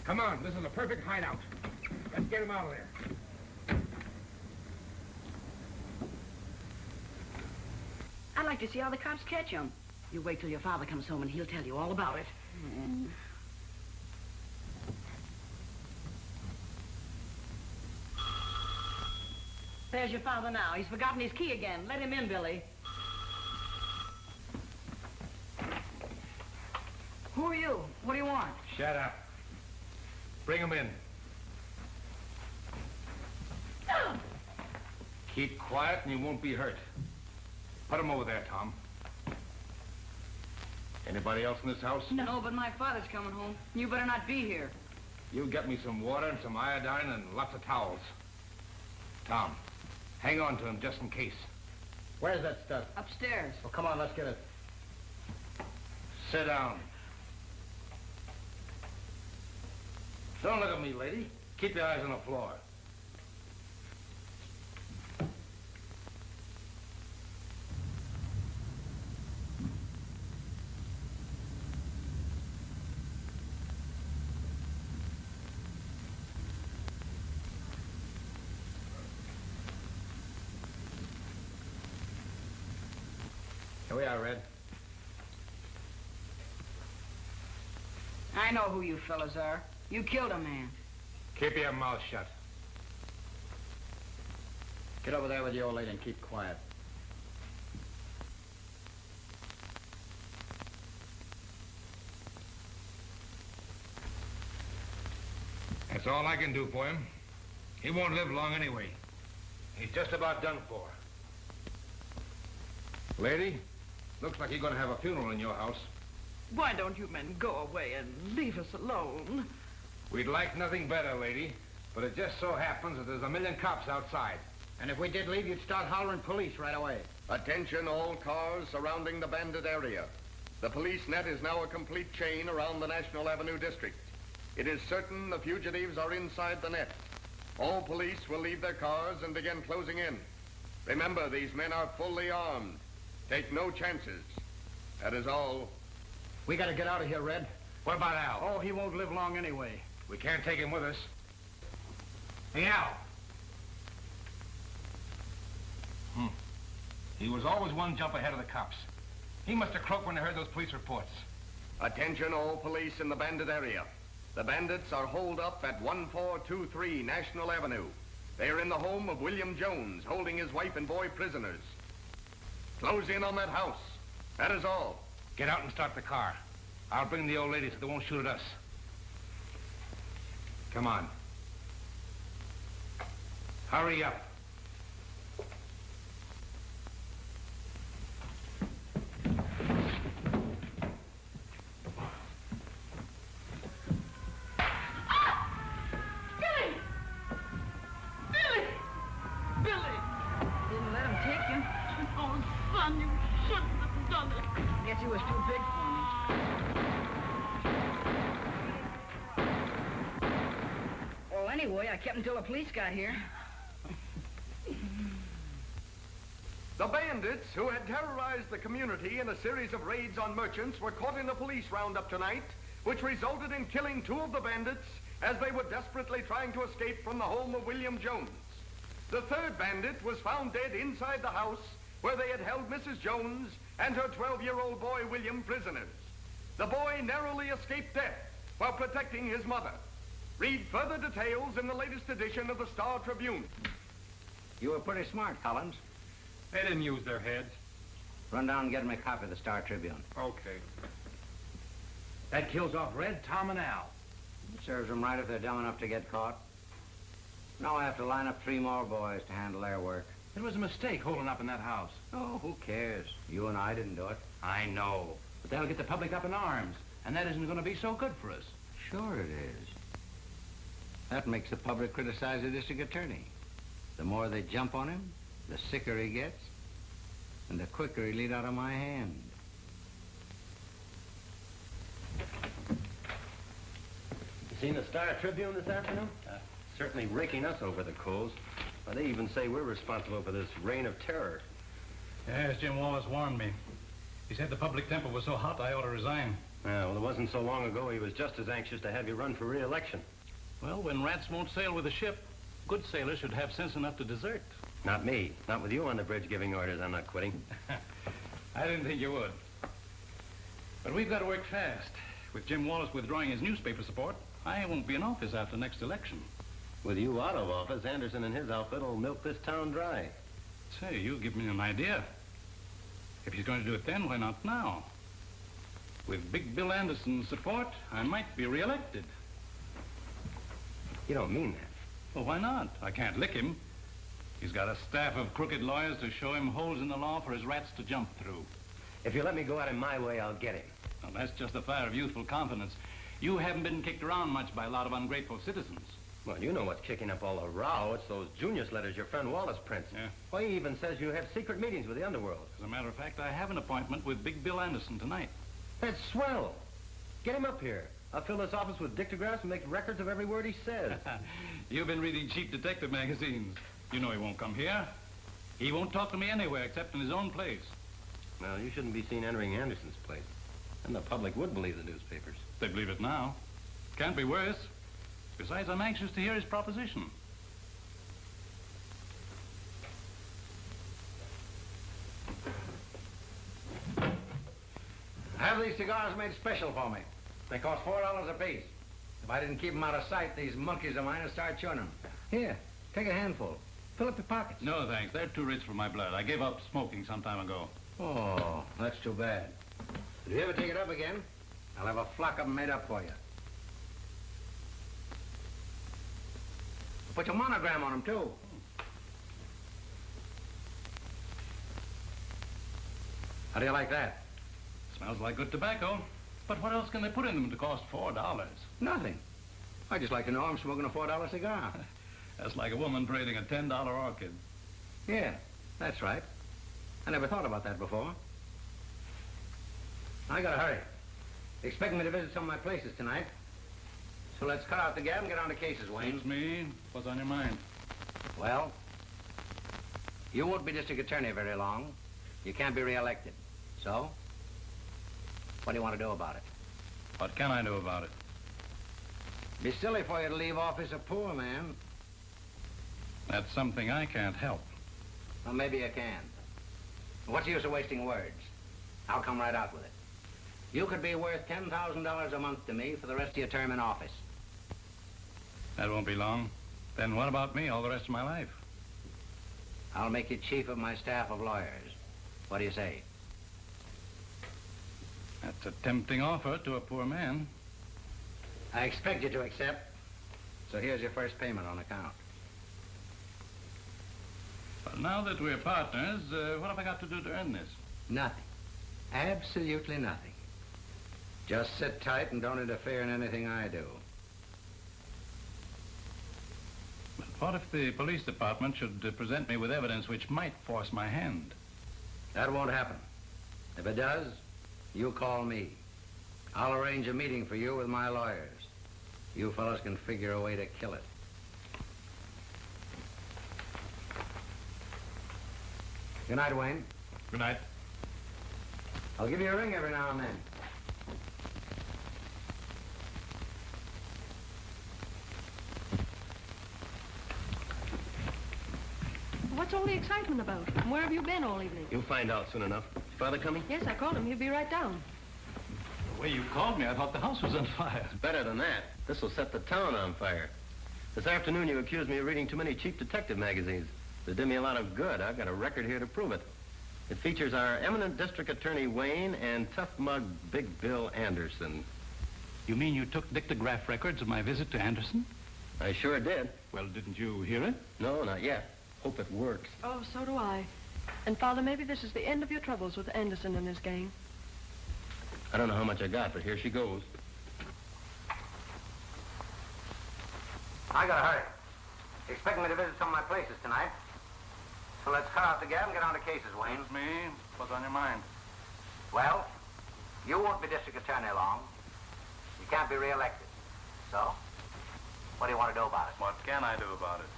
[SPEAKER 8] Come on, this is a perfect hideout. Let's get him out of there.
[SPEAKER 19] I'd like to see how the cops catch him. You wait till your father comes home and he'll tell you all about it. There's your father now. He's forgotten his key again. Let him in, Billy. Who are you? What do you want?
[SPEAKER 15] Shut up. Bring him in. Keep quiet and you won't be hurt. Put him over there, Tom. Anybody else in this house?
[SPEAKER 19] No, but my father's coming home. You better not be here.
[SPEAKER 15] You get me some water and some iodine and lots of towels. Tom, hang on to him just in case. Where's that stuff?
[SPEAKER 19] Upstairs.
[SPEAKER 15] Well, come on, let's get it. Sit down. Don't look at me, lady. Keep your eyes on the floor. Here we are, Red.
[SPEAKER 19] I know who you fellas are. You killed a man.
[SPEAKER 15] Keep your mouth shut.
[SPEAKER 5] Get over there with the old lady and keep quiet.
[SPEAKER 15] That's all I can do for him. He won't live long anyway. He's just about done for. Lady, looks like you're going to have a funeral in your house.
[SPEAKER 20] Why don't you men go away and leave us alone?
[SPEAKER 15] We'd like nothing better, lady, but it just so happens that there's a million cops outside.
[SPEAKER 5] And if we did leave, you'd start hollering police right away.
[SPEAKER 18] Attention all cars surrounding the bandit area. The police net is now a complete chain around the National Avenue district. It is certain the fugitives are inside the net. All police will leave their cars and begin closing in. Remember, these men are fully armed. Take no chances. That is all.
[SPEAKER 5] We gotta get out of here, Red.
[SPEAKER 15] What about Al?
[SPEAKER 5] Oh, he won't live long anyway.
[SPEAKER 15] We can't take him with us. Hey, Al. He was always one jump ahead of the cops. He must have croaked when they heard those police reports.
[SPEAKER 18] Attention all police in the bandit area. The bandits are holed up at 1423 National Avenue. They are in the home of William Jones, holding his wife and boy prisoners. Close in on that house. That is all.
[SPEAKER 15] Get out and start the car. I'll bring the old lady so they won't shoot at us. Come on. Hurry up.
[SPEAKER 19] He was too big for me. Well, anyway, I kept him till the police got here.
[SPEAKER 18] The bandits who had terrorized the community in a series of raids on merchants were caught in a police roundup tonight, which resulted in killing 2 of the bandits as they were desperately trying to escape from the home of William Jones. The 3rd bandit was found dead inside the house where they had held Mrs. Jones and her 12-year-old boy, William, prisoners. The boy narrowly escaped death while protecting his mother. Read further details in the latest edition of the Star Tribune.
[SPEAKER 5] You were pretty smart, Collins.
[SPEAKER 7] They didn't use their heads.
[SPEAKER 5] Run down and get me a copy of the Star Tribune.
[SPEAKER 7] Okay.
[SPEAKER 16] That kills off Red, Tom, and Al.
[SPEAKER 5] It serves them right if they're dumb enough to get caught. Now I have to line up 3 more boys to handle their work.
[SPEAKER 16] It was a mistake holding up in that house.
[SPEAKER 5] Oh, who cares? You and I didn't do it.
[SPEAKER 16] I know. But that'll get the public up in arms, and that isn't going to be so good for us.
[SPEAKER 5] Sure it is. That makes the public criticize the district attorney. The more they jump on him, the sicker he gets, and the quicker he'll eat out of my hand.
[SPEAKER 6] You seen the Star Tribune this afternoon? Certainly raking us over the coals. Well, they even say we're responsible for this reign of terror.
[SPEAKER 7] Yes, Jim Wallace warned me. He said the public temper was so hot I ought to resign.
[SPEAKER 6] Yeah, well, it wasn't so long ago he was just as anxious to have you run for re-election.
[SPEAKER 7] Well, when rats won't sail with a ship, good sailors should have sense enough to desert.
[SPEAKER 6] Not me. Not with you on the bridge giving orders. I'm not quitting.
[SPEAKER 7] I didn't think you would. But we've got to work fast. With Jim Wallace withdrawing his newspaper support, I won't be in office after next election.
[SPEAKER 6] With you out of office, Anderson and his outfit will milk this town dry.
[SPEAKER 7] Say, you give me an idea. If he's going to do it then, why not now? With Big Bill Anderson's support, I might be re-elected.
[SPEAKER 6] You don't mean that.
[SPEAKER 7] Well, why not? I can't lick him. He's got a staff of crooked lawyers to show him holes in the law for his rats to jump through.
[SPEAKER 6] If you let me go at him my way, I'll get him.
[SPEAKER 7] Well, that's just the fire of youthful confidence. You haven't been kicked around much by a lot of ungrateful citizens.
[SPEAKER 6] Well, you know what's kicking up all the row. It's those Junius letters your friend Wallace prints.
[SPEAKER 7] Yeah.
[SPEAKER 6] Well, he even says you have secret meetings with the underworld.
[SPEAKER 7] As a matter of fact, I have an appointment with Big Bill Anderson tonight.
[SPEAKER 6] That's swell. Get him up here. I'll fill this office with dictographs and make records of every word he says.
[SPEAKER 7] You've been reading cheap detective magazines. You know he won't come here. He won't talk to me anywhere except in his own place.
[SPEAKER 6] Well, you shouldn't be seen entering Anderson's place. And the public would believe the newspapers.
[SPEAKER 7] They believe it now. Can't be worse. Besides, I'm anxious to hear his proposition.
[SPEAKER 5] have these cigars made special for me. They cost $4 apiece. If I didn't keep them out of sight, these monkeys of mine would start chewing them. Here, take a handful. Fill up your pockets.
[SPEAKER 7] No, thanks. They're too rich for my blood. I gave up smoking some time ago.
[SPEAKER 5] Oh, that's too bad. If you ever take it up again, I'll have a flock of them made up for you. Put your monogram on them, too. How do you like that?
[SPEAKER 7] Smells like good tobacco. But what else can they put in them to cost $4?
[SPEAKER 5] Nothing. I just like to know I'm smoking a $4 cigar.
[SPEAKER 7] That's like a woman trading a $10 orchid.
[SPEAKER 5] Yeah, that's right. I never thought about that before. I gotta hurry. They expect me to visit some of my places tonight. So let's cut out the gab and get on to cases, Wayne.
[SPEAKER 7] Excuse me. What's on your mind?
[SPEAKER 5] Well, you won't be district attorney very long. You can't be reelected. So, what do you want to do about it?
[SPEAKER 7] What can I do about it?
[SPEAKER 5] Be silly for you to leave office a poor man.
[SPEAKER 7] That's something I can't help.
[SPEAKER 5] Well, maybe you can. What's the use of wasting words? I'll come right out with it. You could be worth $10,000 a month to me for the rest of your term in office.
[SPEAKER 7] That won't be long. Then what about me all the rest of my life?
[SPEAKER 5] I'll make you chief of my staff of lawyers. What do you say?
[SPEAKER 7] That's a tempting offer to a poor man.
[SPEAKER 5] I expect you to accept. So here's your first payment on account.
[SPEAKER 7] But now that we're partners, what have I got to do to earn this?
[SPEAKER 5] Nothing. Absolutely nothing. Just sit tight and don't interfere in anything I do.
[SPEAKER 7] But what if the police department should present me with evidence which might force my hand?
[SPEAKER 5] That won't happen. If it does, you call me. I'll arrange a meeting for you with my lawyers. You fellows can figure a way to kill it. Good night, Wayne.
[SPEAKER 7] Good night.
[SPEAKER 5] I'll give you a ring every now and then.
[SPEAKER 9] What's all the excitement about? And where have you been all evening?
[SPEAKER 6] You'll find out soon enough. Father coming?
[SPEAKER 9] Yes, I called him. He'll be right down.
[SPEAKER 7] The way you called me, I thought the house was on fire.
[SPEAKER 6] It's better than that. This will set the town on fire. This afternoon you accused me of reading too many cheap detective magazines. They did me a lot of good. I've got a record here to prove it. It features our eminent district attorney Wayne and tough mug Big Bill Anderson.
[SPEAKER 7] You mean you took dictograph records of my visit to Anderson?
[SPEAKER 6] I sure did.
[SPEAKER 7] Well, didn't you hear it?
[SPEAKER 6] No, not yet. Hope it works.
[SPEAKER 9] Oh, so do I. And, Father, maybe this is the end of your troubles with Anderson and his gang.
[SPEAKER 6] I don't know how much I got, but here she goes.
[SPEAKER 5] I gotta hurry. You're expecting me to visit some of my places tonight. So let's cut out the gab and get on to cases, Wayne.
[SPEAKER 7] That's me. What's on your mind?
[SPEAKER 5] Well, you won't be district attorney long. You can't be reelected. So, what do you want to do about it?
[SPEAKER 7] What can I do about it?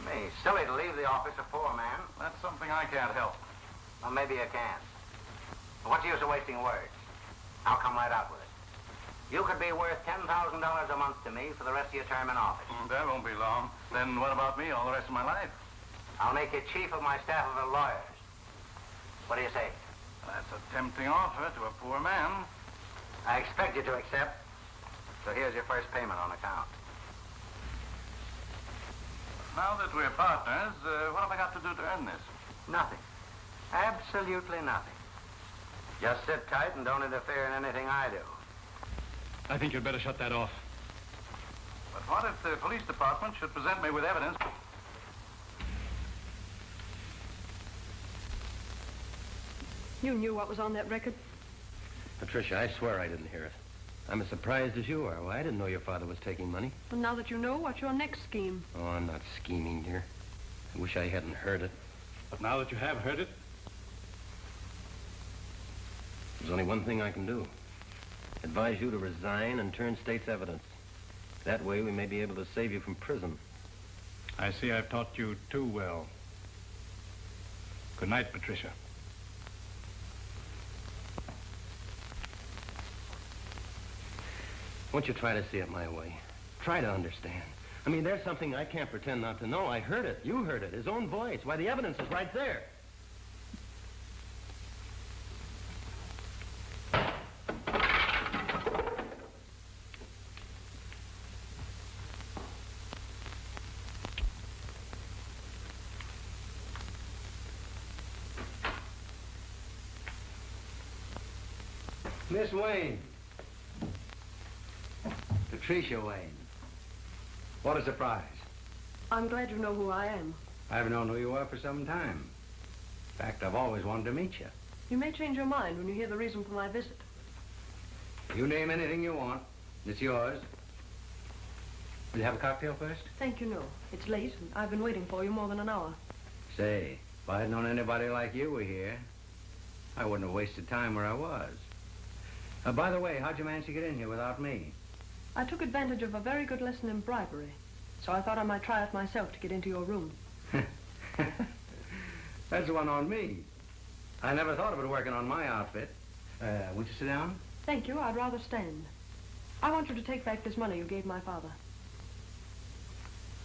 [SPEAKER 5] Me, silly to leave the office a poor man.
[SPEAKER 7] That's something I can't help.
[SPEAKER 5] Well, maybe you can. What's the use of wasting words? I'll come right out with it. You could be worth $10,000 a month to me for the rest of your term in office.
[SPEAKER 7] That won't be long. Then what about me all the rest of my life?
[SPEAKER 5] I'll make you chief of my staff of lawyers. What do you say?
[SPEAKER 7] That's a tempting offer to a poor man.
[SPEAKER 5] I expect you to accept. So here's your first payment on account.
[SPEAKER 7] Now that we're partners, what have I got to do to earn this?
[SPEAKER 5] Nothing. Absolutely nothing. Just sit tight and don't interfere in anything I do.
[SPEAKER 7] I think you'd better shut that off. But what if the police department should present me with evidence?
[SPEAKER 9] You knew what was on that record?
[SPEAKER 6] Patricia, I swear I didn't hear it. I'm as surprised as you are. Well, I didn't know your father was taking money.
[SPEAKER 9] Well, now that you know, what's your next scheme?
[SPEAKER 6] Oh, I'm not scheming, dear. I wish I hadn't heard it.
[SPEAKER 7] But now that you have heard it?
[SPEAKER 6] There's only one thing I can do. Advise you to resign and turn state's evidence. That way we may be able to save you from prison.
[SPEAKER 7] I see I've taught you too well. Good night, Patricia.
[SPEAKER 6] Won't you try to see it my way? Try to understand. I mean, there's something I can't pretend not to know. I heard it. You heard it. His own voice. Why, the evidence is right there.
[SPEAKER 5] Miss Wayne. Patricia Wayne. What a surprise.
[SPEAKER 9] I'm glad you know who I am.
[SPEAKER 5] I've known who you are for some time. In fact, I've always wanted to meet you.
[SPEAKER 9] You may change your mind when you hear the reason for my visit.
[SPEAKER 5] You name anything you want. It's yours. Will you have a cocktail first?
[SPEAKER 9] Thank you, no. It's late, and I've been waiting for you more than an hour.
[SPEAKER 5] Say, if I had known anybody like you were here, I wouldn't have wasted time where I was. By the way, how'd you manage to get in here without me?
[SPEAKER 9] I took advantage of a very good lesson in bribery, so I thought I might try it myself to get into your room.
[SPEAKER 5] That's one on me. I never thought of it working on my outfit. Won't you sit down?
[SPEAKER 9] Thank you. I'd rather stand. I want you to take back this money you gave my father.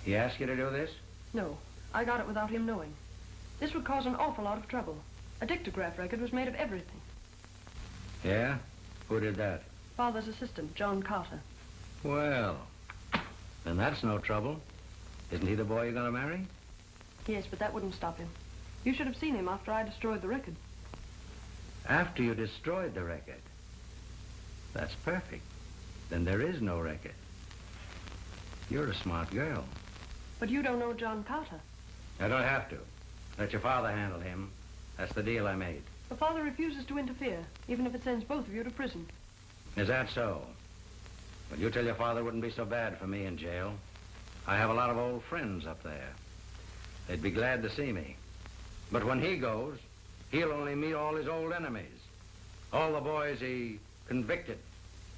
[SPEAKER 5] He asked you to do this?
[SPEAKER 9] No. I got it without him knowing. This would cause an awful lot of trouble. A dictograph record was made of everything.
[SPEAKER 5] Yeah? Who did that?
[SPEAKER 9] Father's assistant, John Carter.
[SPEAKER 5] Well, then that's no trouble. Isn't he the boy you're going to marry?
[SPEAKER 9] Yes, but that wouldn't stop him. You should have seen him after I destroyed the record.
[SPEAKER 5] After you destroyed the record? That's perfect. Then there is no record. You're a smart girl.
[SPEAKER 9] But you don't know John Carter.
[SPEAKER 5] I don't have to. Let your father handle him. That's the deal I made.
[SPEAKER 9] The father refuses to interfere, even if it sends both of you to prison.
[SPEAKER 5] Is that so? Well, you tell your father it wouldn't be so bad for me in jail. I have a lot of old friends up there. They'd be glad to see me. But when he goes, he'll only meet all his old enemies. All the boys he convicted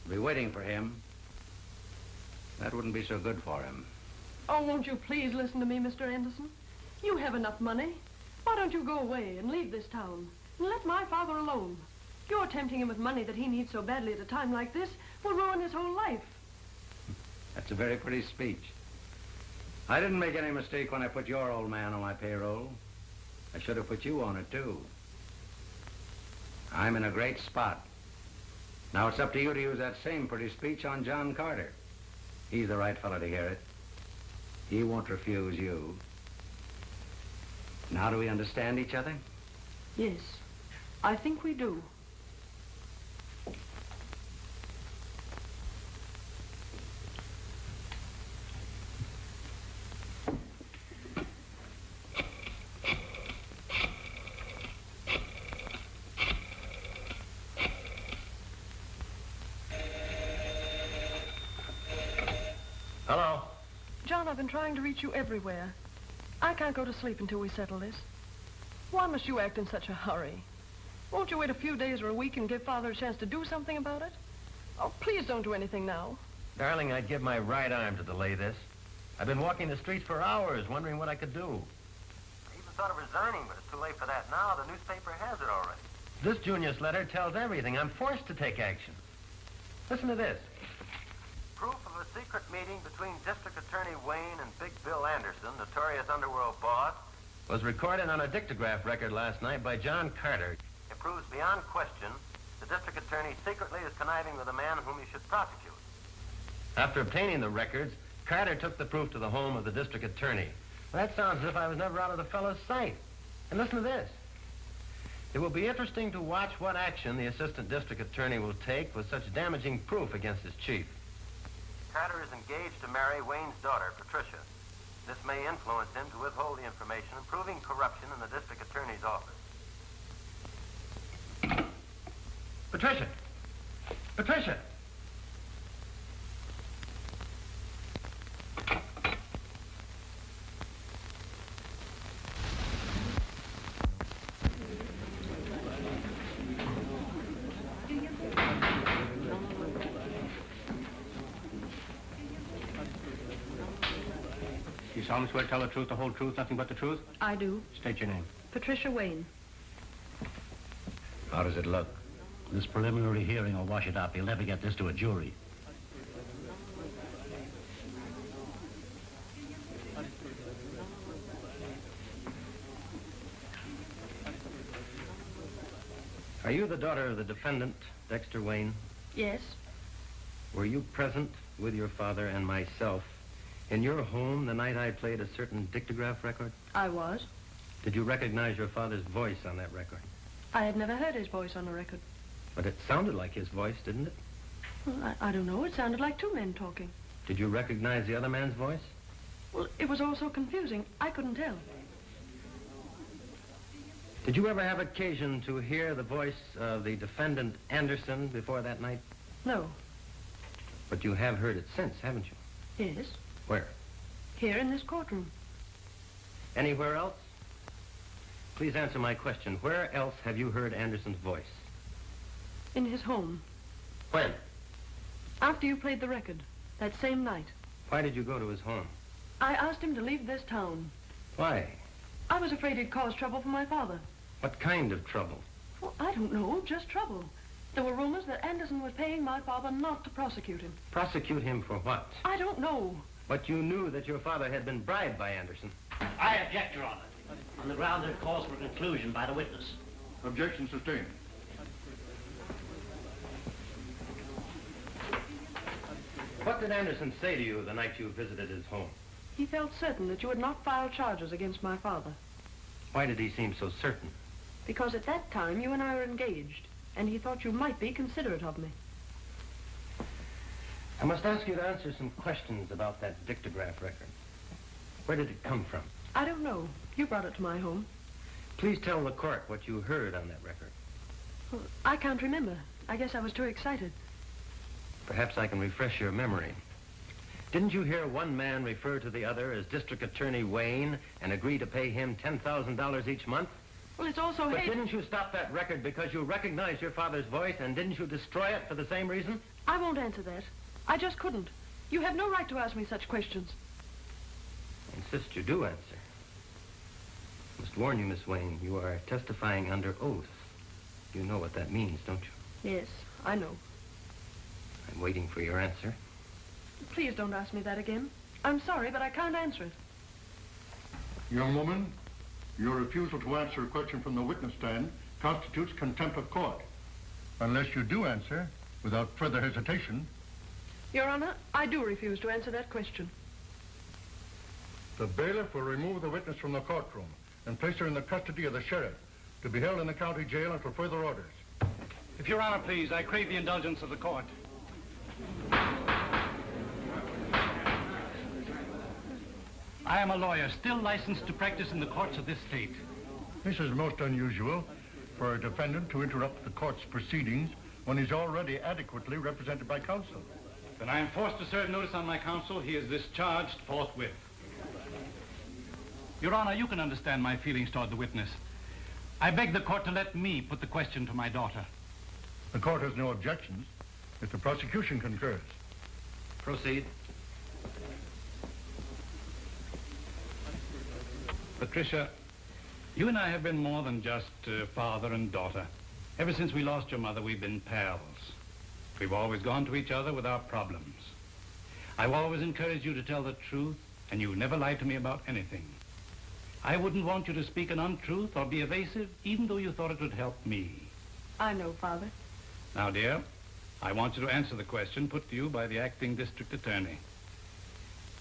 [SPEAKER 5] will be waiting for him. That wouldn't be so good for him.
[SPEAKER 9] Oh, won't you please listen to me, Mr. Anderson? You have enough money. Why don't you go away and leave this town and let my father alone? You're tempting him with money that he needs so badly at a time like this will ruin his whole life.
[SPEAKER 5] That's a very pretty speech. I didn't make any mistake when I put your old man on my payroll. I should have put you on it, too. I'm in a great spot. Now it's up to you to use that same pretty speech on John Carter. He's the right fellow to hear it. He won't refuse you. Now do we understand each other?
[SPEAKER 9] Yes, I think we do.
[SPEAKER 6] Hello?
[SPEAKER 9] John, I've been trying to reach you everywhere. I can't go to sleep until we settle this. Why must you act in such a hurry? Won't you wait a few days or a week and give Father a chance to do something about it? Oh, please don't do anything now.
[SPEAKER 6] Darling, I'd give my right arm to delay this. I've been walking the streets for hours, wondering what I could do.
[SPEAKER 12] I even thought of resigning, but it's too late for that now. The newspaper has it already.
[SPEAKER 6] This Junius letter tells everything. I'm forced to take action. Listen to this.
[SPEAKER 12] Proof of a secret meeting between District Attorney Wayne and Big Bill Anderson, notorious underworld boss,
[SPEAKER 6] Was recorded on a dictograph record last night by John Carter.
[SPEAKER 12] It proves beyond question the district attorney secretly is conniving with a man whom he should prosecute.
[SPEAKER 6] After obtaining the records, Carter took the proof to the home of the district attorney. Well, that sounds as if I was never out of the fellow's sight. And listen to this. It will be interesting to watch what action the assistant district attorney will take with such damaging proof against his chief.
[SPEAKER 12] Carter is engaged to marry Wayne's daughter, Patricia. This may influence him to withhold the information, proving corruption in the district attorney's office.
[SPEAKER 6] Patricia! Patricia!
[SPEAKER 7] You solemnly swear to tell the truth, the whole truth, nothing but the truth?
[SPEAKER 9] I do.
[SPEAKER 7] State your name.
[SPEAKER 9] Patricia Wayne.
[SPEAKER 5] How does it look?
[SPEAKER 14] This preliminary hearing will wash it up. He'll never get this to a jury.
[SPEAKER 6] Are you the daughter of the defendant, Dexter Wayne?
[SPEAKER 9] Yes.
[SPEAKER 6] Were you present with your father and myself in your home the night I played a certain dictograph record?
[SPEAKER 9] I was.
[SPEAKER 6] Did you recognize your father's voice on that record?
[SPEAKER 9] I had never heard his voice on a record.
[SPEAKER 6] But it sounded like his voice, didn't it?
[SPEAKER 9] Well, I don't know. It sounded like two men talking.
[SPEAKER 6] Did you recognize the other man's voice?
[SPEAKER 9] Well, it was all so confusing. I couldn't tell.
[SPEAKER 6] Did you ever have occasion to hear the voice of the defendant Anderson before that night?
[SPEAKER 9] No.
[SPEAKER 6] But you have heard it since, haven't you?
[SPEAKER 9] Yes.
[SPEAKER 6] Where?
[SPEAKER 9] Here in this courtroom.
[SPEAKER 6] Anywhere else? Please answer my question. Where else have you heard Anderson's voice?
[SPEAKER 9] In his home.
[SPEAKER 6] When?
[SPEAKER 9] After you played the record. That same night.
[SPEAKER 6] Why did you go to his home?
[SPEAKER 9] I asked him to leave this town.
[SPEAKER 6] Why?
[SPEAKER 9] I was afraid he'd cause trouble for my father.
[SPEAKER 6] What kind of trouble?
[SPEAKER 9] Well, I don't know. Just trouble. There were rumors that Anderson was paying my father not to prosecute him.
[SPEAKER 6] Prosecute him for what?
[SPEAKER 9] I don't know.
[SPEAKER 6] But you knew that your father had been bribed by Anderson.
[SPEAKER 14] I object, Your Honor, on the ground that it calls for conclusion by the witness.
[SPEAKER 4] Objection sustained.
[SPEAKER 6] What did Anderson say to you the night you visited his home?
[SPEAKER 9] He felt certain that you had not filed charges against my father.
[SPEAKER 6] Why did he seem so certain?
[SPEAKER 9] Because at that time you and I were engaged, and he thought you might be considerate of me.
[SPEAKER 6] I must ask you to answer some questions about that dictograph record. Where did it come from?
[SPEAKER 9] I don't know. You brought it to my home.
[SPEAKER 6] Please tell the court what you heard on that record.
[SPEAKER 9] Well, I can't remember. I guess I was too excited.
[SPEAKER 6] Perhaps I can refresh your memory. Didn't you hear one man refer to the other as District Attorney Wayne and agree to pay him $10,000 each month?
[SPEAKER 9] Well, it's also...
[SPEAKER 6] But didn't you stop that record because you recognized your father's voice, and didn't you destroy it for the same reason?
[SPEAKER 9] I won't answer that. I just couldn't. You have no right to ask me such questions.
[SPEAKER 6] I insist you do answer. I must warn you, Miss Wayne, you are testifying under oath. You know what that means, don't you?
[SPEAKER 9] Yes, I know.
[SPEAKER 6] I'm waiting for your answer.
[SPEAKER 9] Please don't ask me that again. I'm sorry, but I can't answer it.
[SPEAKER 21] Young woman, your refusal to answer a question from the witness stand constitutes contempt of court. Unless you do answer, without further hesitation.
[SPEAKER 9] Your Honor, I do refuse to answer that question.
[SPEAKER 21] The bailiff will remove the witness from the courtroom and place her in the custody of the sheriff to be held in the county jail until further orders.
[SPEAKER 7] If Your Honor, please, I crave the indulgence of the court. I am a lawyer, still licensed to practice in the courts of this state.
[SPEAKER 21] This is most unusual for a defendant to interrupt the court's proceedings when he's already adequately represented by counsel.
[SPEAKER 7] Then I am forced to serve notice on my counsel. He is discharged forthwith. Your Honor, you can understand my feelings toward the witness. I beg the court to let me put the question to my daughter.
[SPEAKER 21] The court has no objections if the prosecution concurs.
[SPEAKER 6] Proceed.
[SPEAKER 7] Patricia, you and I have been more than just father and daughter. Ever since we lost your mother, we've been pals. We've always gone to each other with our problems. I've always encouraged you to tell the truth, and you never lied to me about anything. I wouldn't want you to speak an untruth or be evasive, even though you thought it would help me.
[SPEAKER 9] I know, Father.
[SPEAKER 7] Now, dear, I want you to answer the question put to you by the acting district attorney.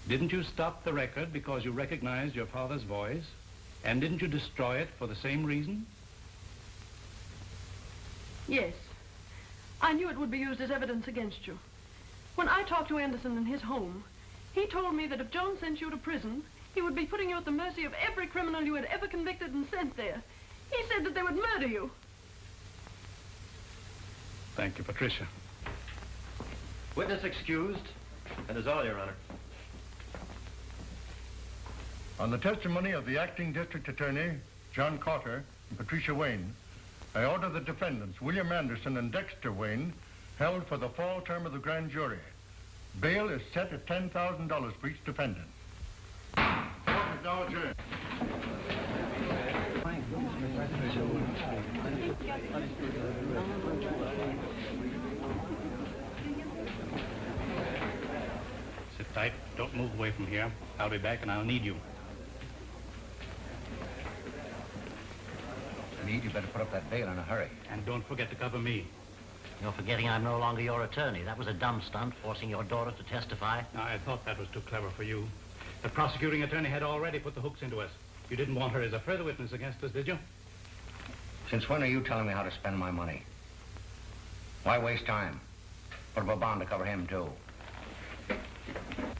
[SPEAKER 7] Didn't you stop the record because you recognized your father's voice? And didn't you destroy it for the same reason?
[SPEAKER 9] Yes. I knew it would be used as evidence against you. When I talked to Anderson in his home, he told me that if Jones sent you to prison, he would be putting you at the mercy of every criminal you had ever convicted and sent there. He said that they would murder you.
[SPEAKER 7] Thank you, Patricia.
[SPEAKER 6] Witness excused. That is all, Your Honor.
[SPEAKER 21] On the testimony of the acting district attorney, John Carter, and Patricia Wayne, I order the defendants, William Anderson and Dexter Wayne, held for the fall term of the grand jury. Bail is set at $10,000 for each defendant. Court is now adjourned.
[SPEAKER 7] Sit tight. Don't move away from here. I'll be back and I'll need you.
[SPEAKER 5] Meade, you better put up that bail in a hurry.
[SPEAKER 7] And don't forget to cover me.
[SPEAKER 14] You're forgetting I'm no longer your attorney. That was a dumb stunt, forcing your daughter to testify.
[SPEAKER 7] I thought that was too clever for you. The prosecuting attorney had already put the hooks into us. You didn't want her as a further witness against us, did you?
[SPEAKER 5] Since when are you telling me how to spend my money? Why waste time? Put up a bond to cover him, too.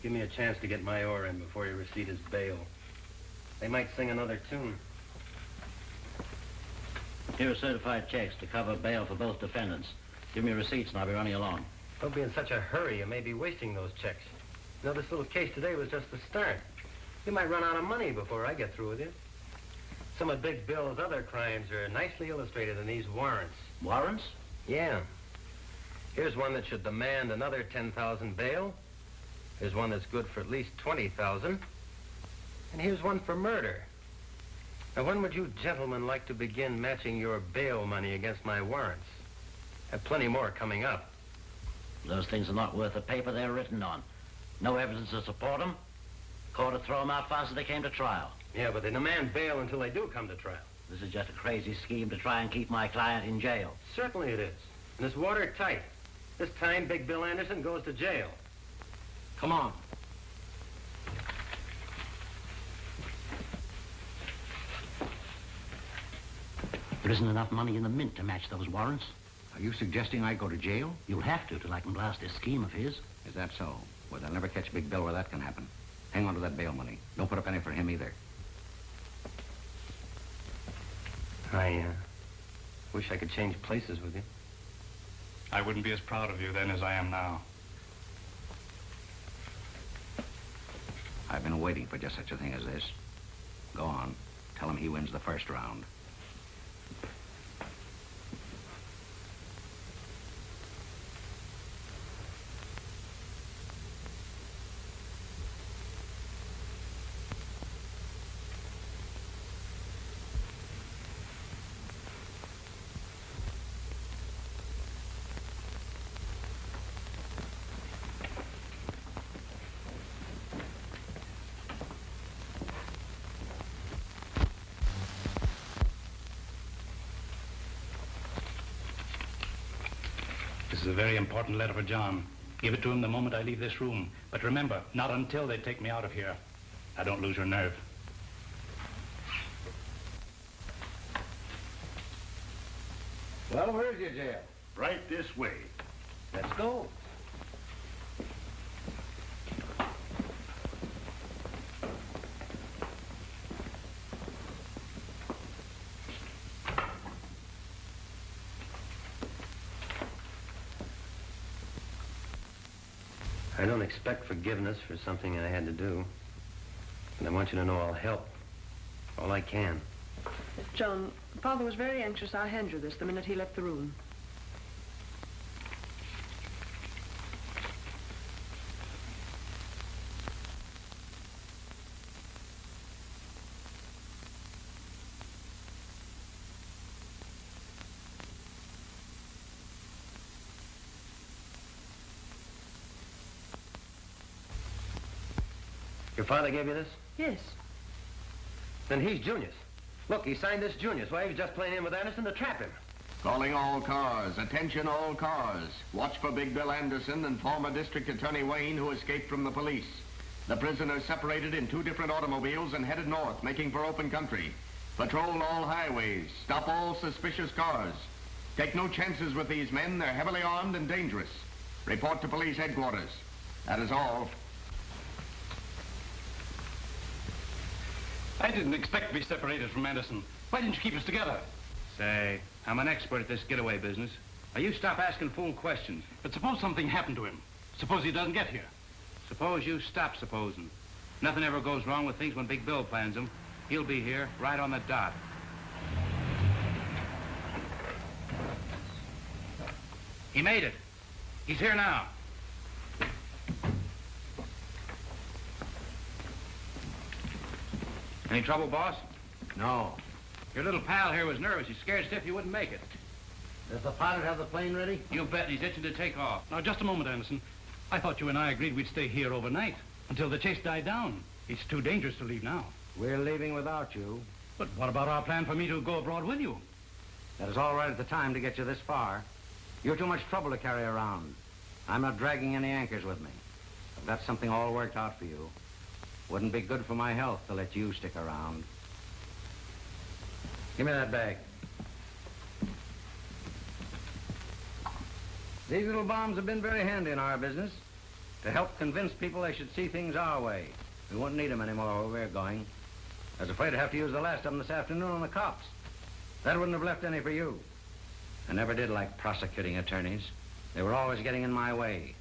[SPEAKER 6] Give me a chance to get my oar in before you receipt his bail. They might sing another tune.
[SPEAKER 14] Here are certified checks to cover bail for both defendants. Give me receipts and I'll be running along.
[SPEAKER 6] Don't be in such a hurry. You may be wasting those checks. You know, this little case today was just the start. You might run out of money before I get through with you. Some of Big Bill's other crimes are nicely illustrated in these warrants.
[SPEAKER 14] Warrants?
[SPEAKER 6] Yeah. Here's one that should demand another 10,000 bail. Here's one that's good for at least 20,000. And here's one for murder. Now, when would you gentlemen like to begin matching your bail money against my warrants? Have plenty more coming up.
[SPEAKER 14] Those things are not worth the paper they're written on. No evidence to support them. Court would throw them out fast as they came to trial.
[SPEAKER 6] Yeah, but they demand bail until they do come to trial.
[SPEAKER 14] This is just a crazy scheme to try and keep my client in jail.
[SPEAKER 6] Certainly it is. And it's watertight. This time, Big Bill Anderson goes to jail.
[SPEAKER 14] Come on. There isn't enough money in the mint to match those warrants.
[SPEAKER 5] Are you suggesting I go to jail?
[SPEAKER 14] You'll have to till I can blast this scheme of his.
[SPEAKER 5] Is that so? Well, they'll never catch Big Bill where that can happen. Hang on to that bail money. Don't put up any for him either.
[SPEAKER 6] I wish I could change places with you.
[SPEAKER 7] I wouldn't be as proud of you then as I am now.
[SPEAKER 5] I've been waiting for just such a thing as this. Go on. Tell him he wins the first round.
[SPEAKER 7] This is a very important letter for John. Give it to him the moment I leave this room. But remember, not until they take me out of here. Now, don't lose your nerve.
[SPEAKER 15] Well, where's your jail? Right this way.
[SPEAKER 6] Let's go. I don't expect forgiveness for something I had to do. And I want you to know I'll help. All I can.
[SPEAKER 9] John, Father was very anxious. I'll hand you this the minute he left the room.
[SPEAKER 6] Your father gave you this?
[SPEAKER 9] Yes.
[SPEAKER 6] Then he's Junius. Look, he signed this Junius. Why, he was just playing in with Anderson to trap him.
[SPEAKER 18] Calling all cars. Attention all cars. Watch for Big Bill Anderson and former District Attorney Wayne, who escaped from the police. The prisoners separated in 2 different automobiles and headed north, making for open country. Patrol all highways. Stop all suspicious cars. Take no chances with these men. They're heavily armed and dangerous. Report to police headquarters. That is all.
[SPEAKER 7] I didn't expect to be separated from Anderson. Why didn't you keep us together?
[SPEAKER 15] Say, I'm an expert at this getaway business. Now, you stop asking fool questions.
[SPEAKER 7] But suppose something happened to him. Suppose he doesn't get here.
[SPEAKER 15] Suppose you stop supposing. Nothing ever goes wrong with things when Big Bill plans them. He'll be here, right on the dot. He made it. He's here now. Any trouble, boss?
[SPEAKER 5] No.
[SPEAKER 15] Your little pal here was nervous. He's scared stiff you wouldn't make it.
[SPEAKER 5] Does the pilot have the plane ready?
[SPEAKER 15] You bet. He's itching to take off.
[SPEAKER 7] Now, just a moment, Anderson. I thought you and I agreed we'd stay here overnight until the chase died down. It's too dangerous to leave now.
[SPEAKER 5] We're leaving without you.
[SPEAKER 7] But what about our plan for me to go abroad with you?
[SPEAKER 5] That is all right at the time to get you this far. You're too much trouble to carry around. I'm not dragging any anchors with me. I've got something all worked out for you. Wouldn't be good for my health to let you stick around. Give me that bag. These little bombs have been very handy in our business to help convince people they should see things our way. We won't need them anymore where we're going. I was afraid to have to use the last of them this afternoon on the cops. That wouldn't have left any for you. I never did like prosecuting attorneys. They were always getting in my way.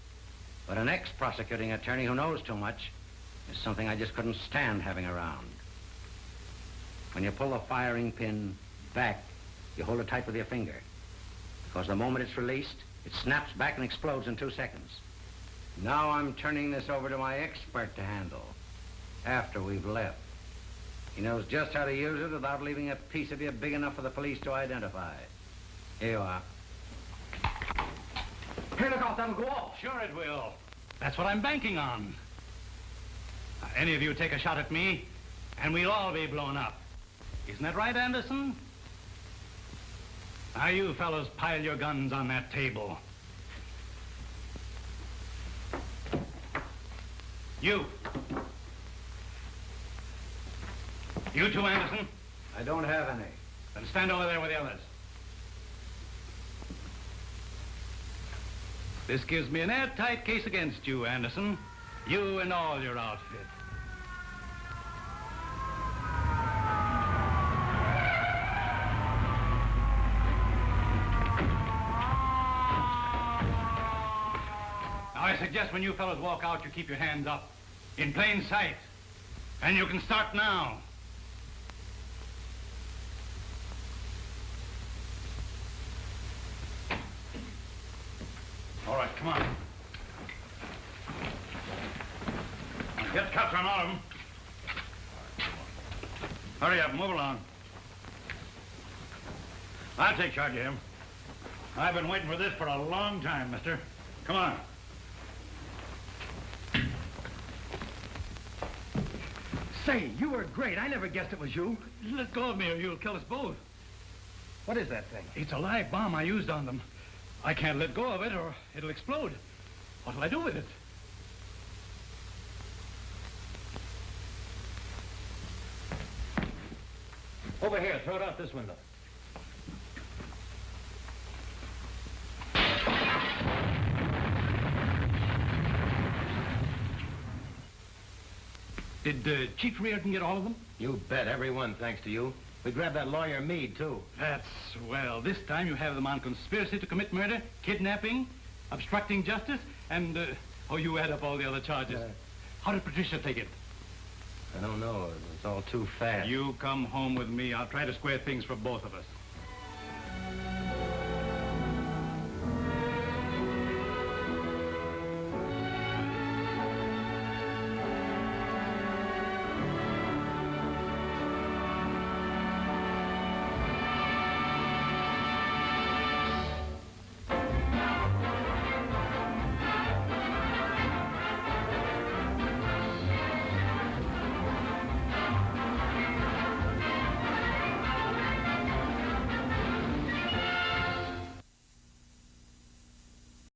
[SPEAKER 5] But an ex-prosecuting attorney who knows too much is something I just couldn't stand having around. When you pull the firing pin back, you hold it tight with your finger. Because the moment it's released, it snaps back and explodes in 2 seconds. Now I'm turning this over to my expert to handle after we've left. He knows just how to use it without leaving a piece of you big enough for the police to identify. Here you are.
[SPEAKER 7] Hey, look out, that'll go off. Sure it will. That's what I'm banking on. Now, any of you take a shot at me, and we'll all be blown up. Isn't that right, Anderson? Now, you fellows pile your guns on that table. You. You too, Anderson?
[SPEAKER 5] I don't have any.
[SPEAKER 7] Then stand over there with the others. This gives me an airtight case against you, Anderson. You and all your outfit. Now, I suggest when you fellows walk out, you keep your hands up, in plain sight. And you can start now. All right, come on. Get cuffs on all of them. Hurry up, move along. I'll take charge of him. I've been waiting for this for a long time, mister. Come on.
[SPEAKER 16] Say, you were great. I never guessed it was you.
[SPEAKER 7] Let go of me or you'll kill us both.
[SPEAKER 16] What is that thing?
[SPEAKER 7] It's a live bomb I used on them. I can't let go of it or it'll explode. What'll I do with it?
[SPEAKER 16] Over here, throw it out this window.
[SPEAKER 7] Did Chief Reardon get all of them?
[SPEAKER 6] You bet, every one, thanks to you. We grabbed that lawyer Meade, too.
[SPEAKER 7] That's swell. This time you have them on conspiracy to commit murder, kidnapping, obstructing justice, and, you add up all the other charges. How did Patricia take it?
[SPEAKER 6] I don't know. It's all too fast.
[SPEAKER 7] You come home with me. I'll try to square things for both of us.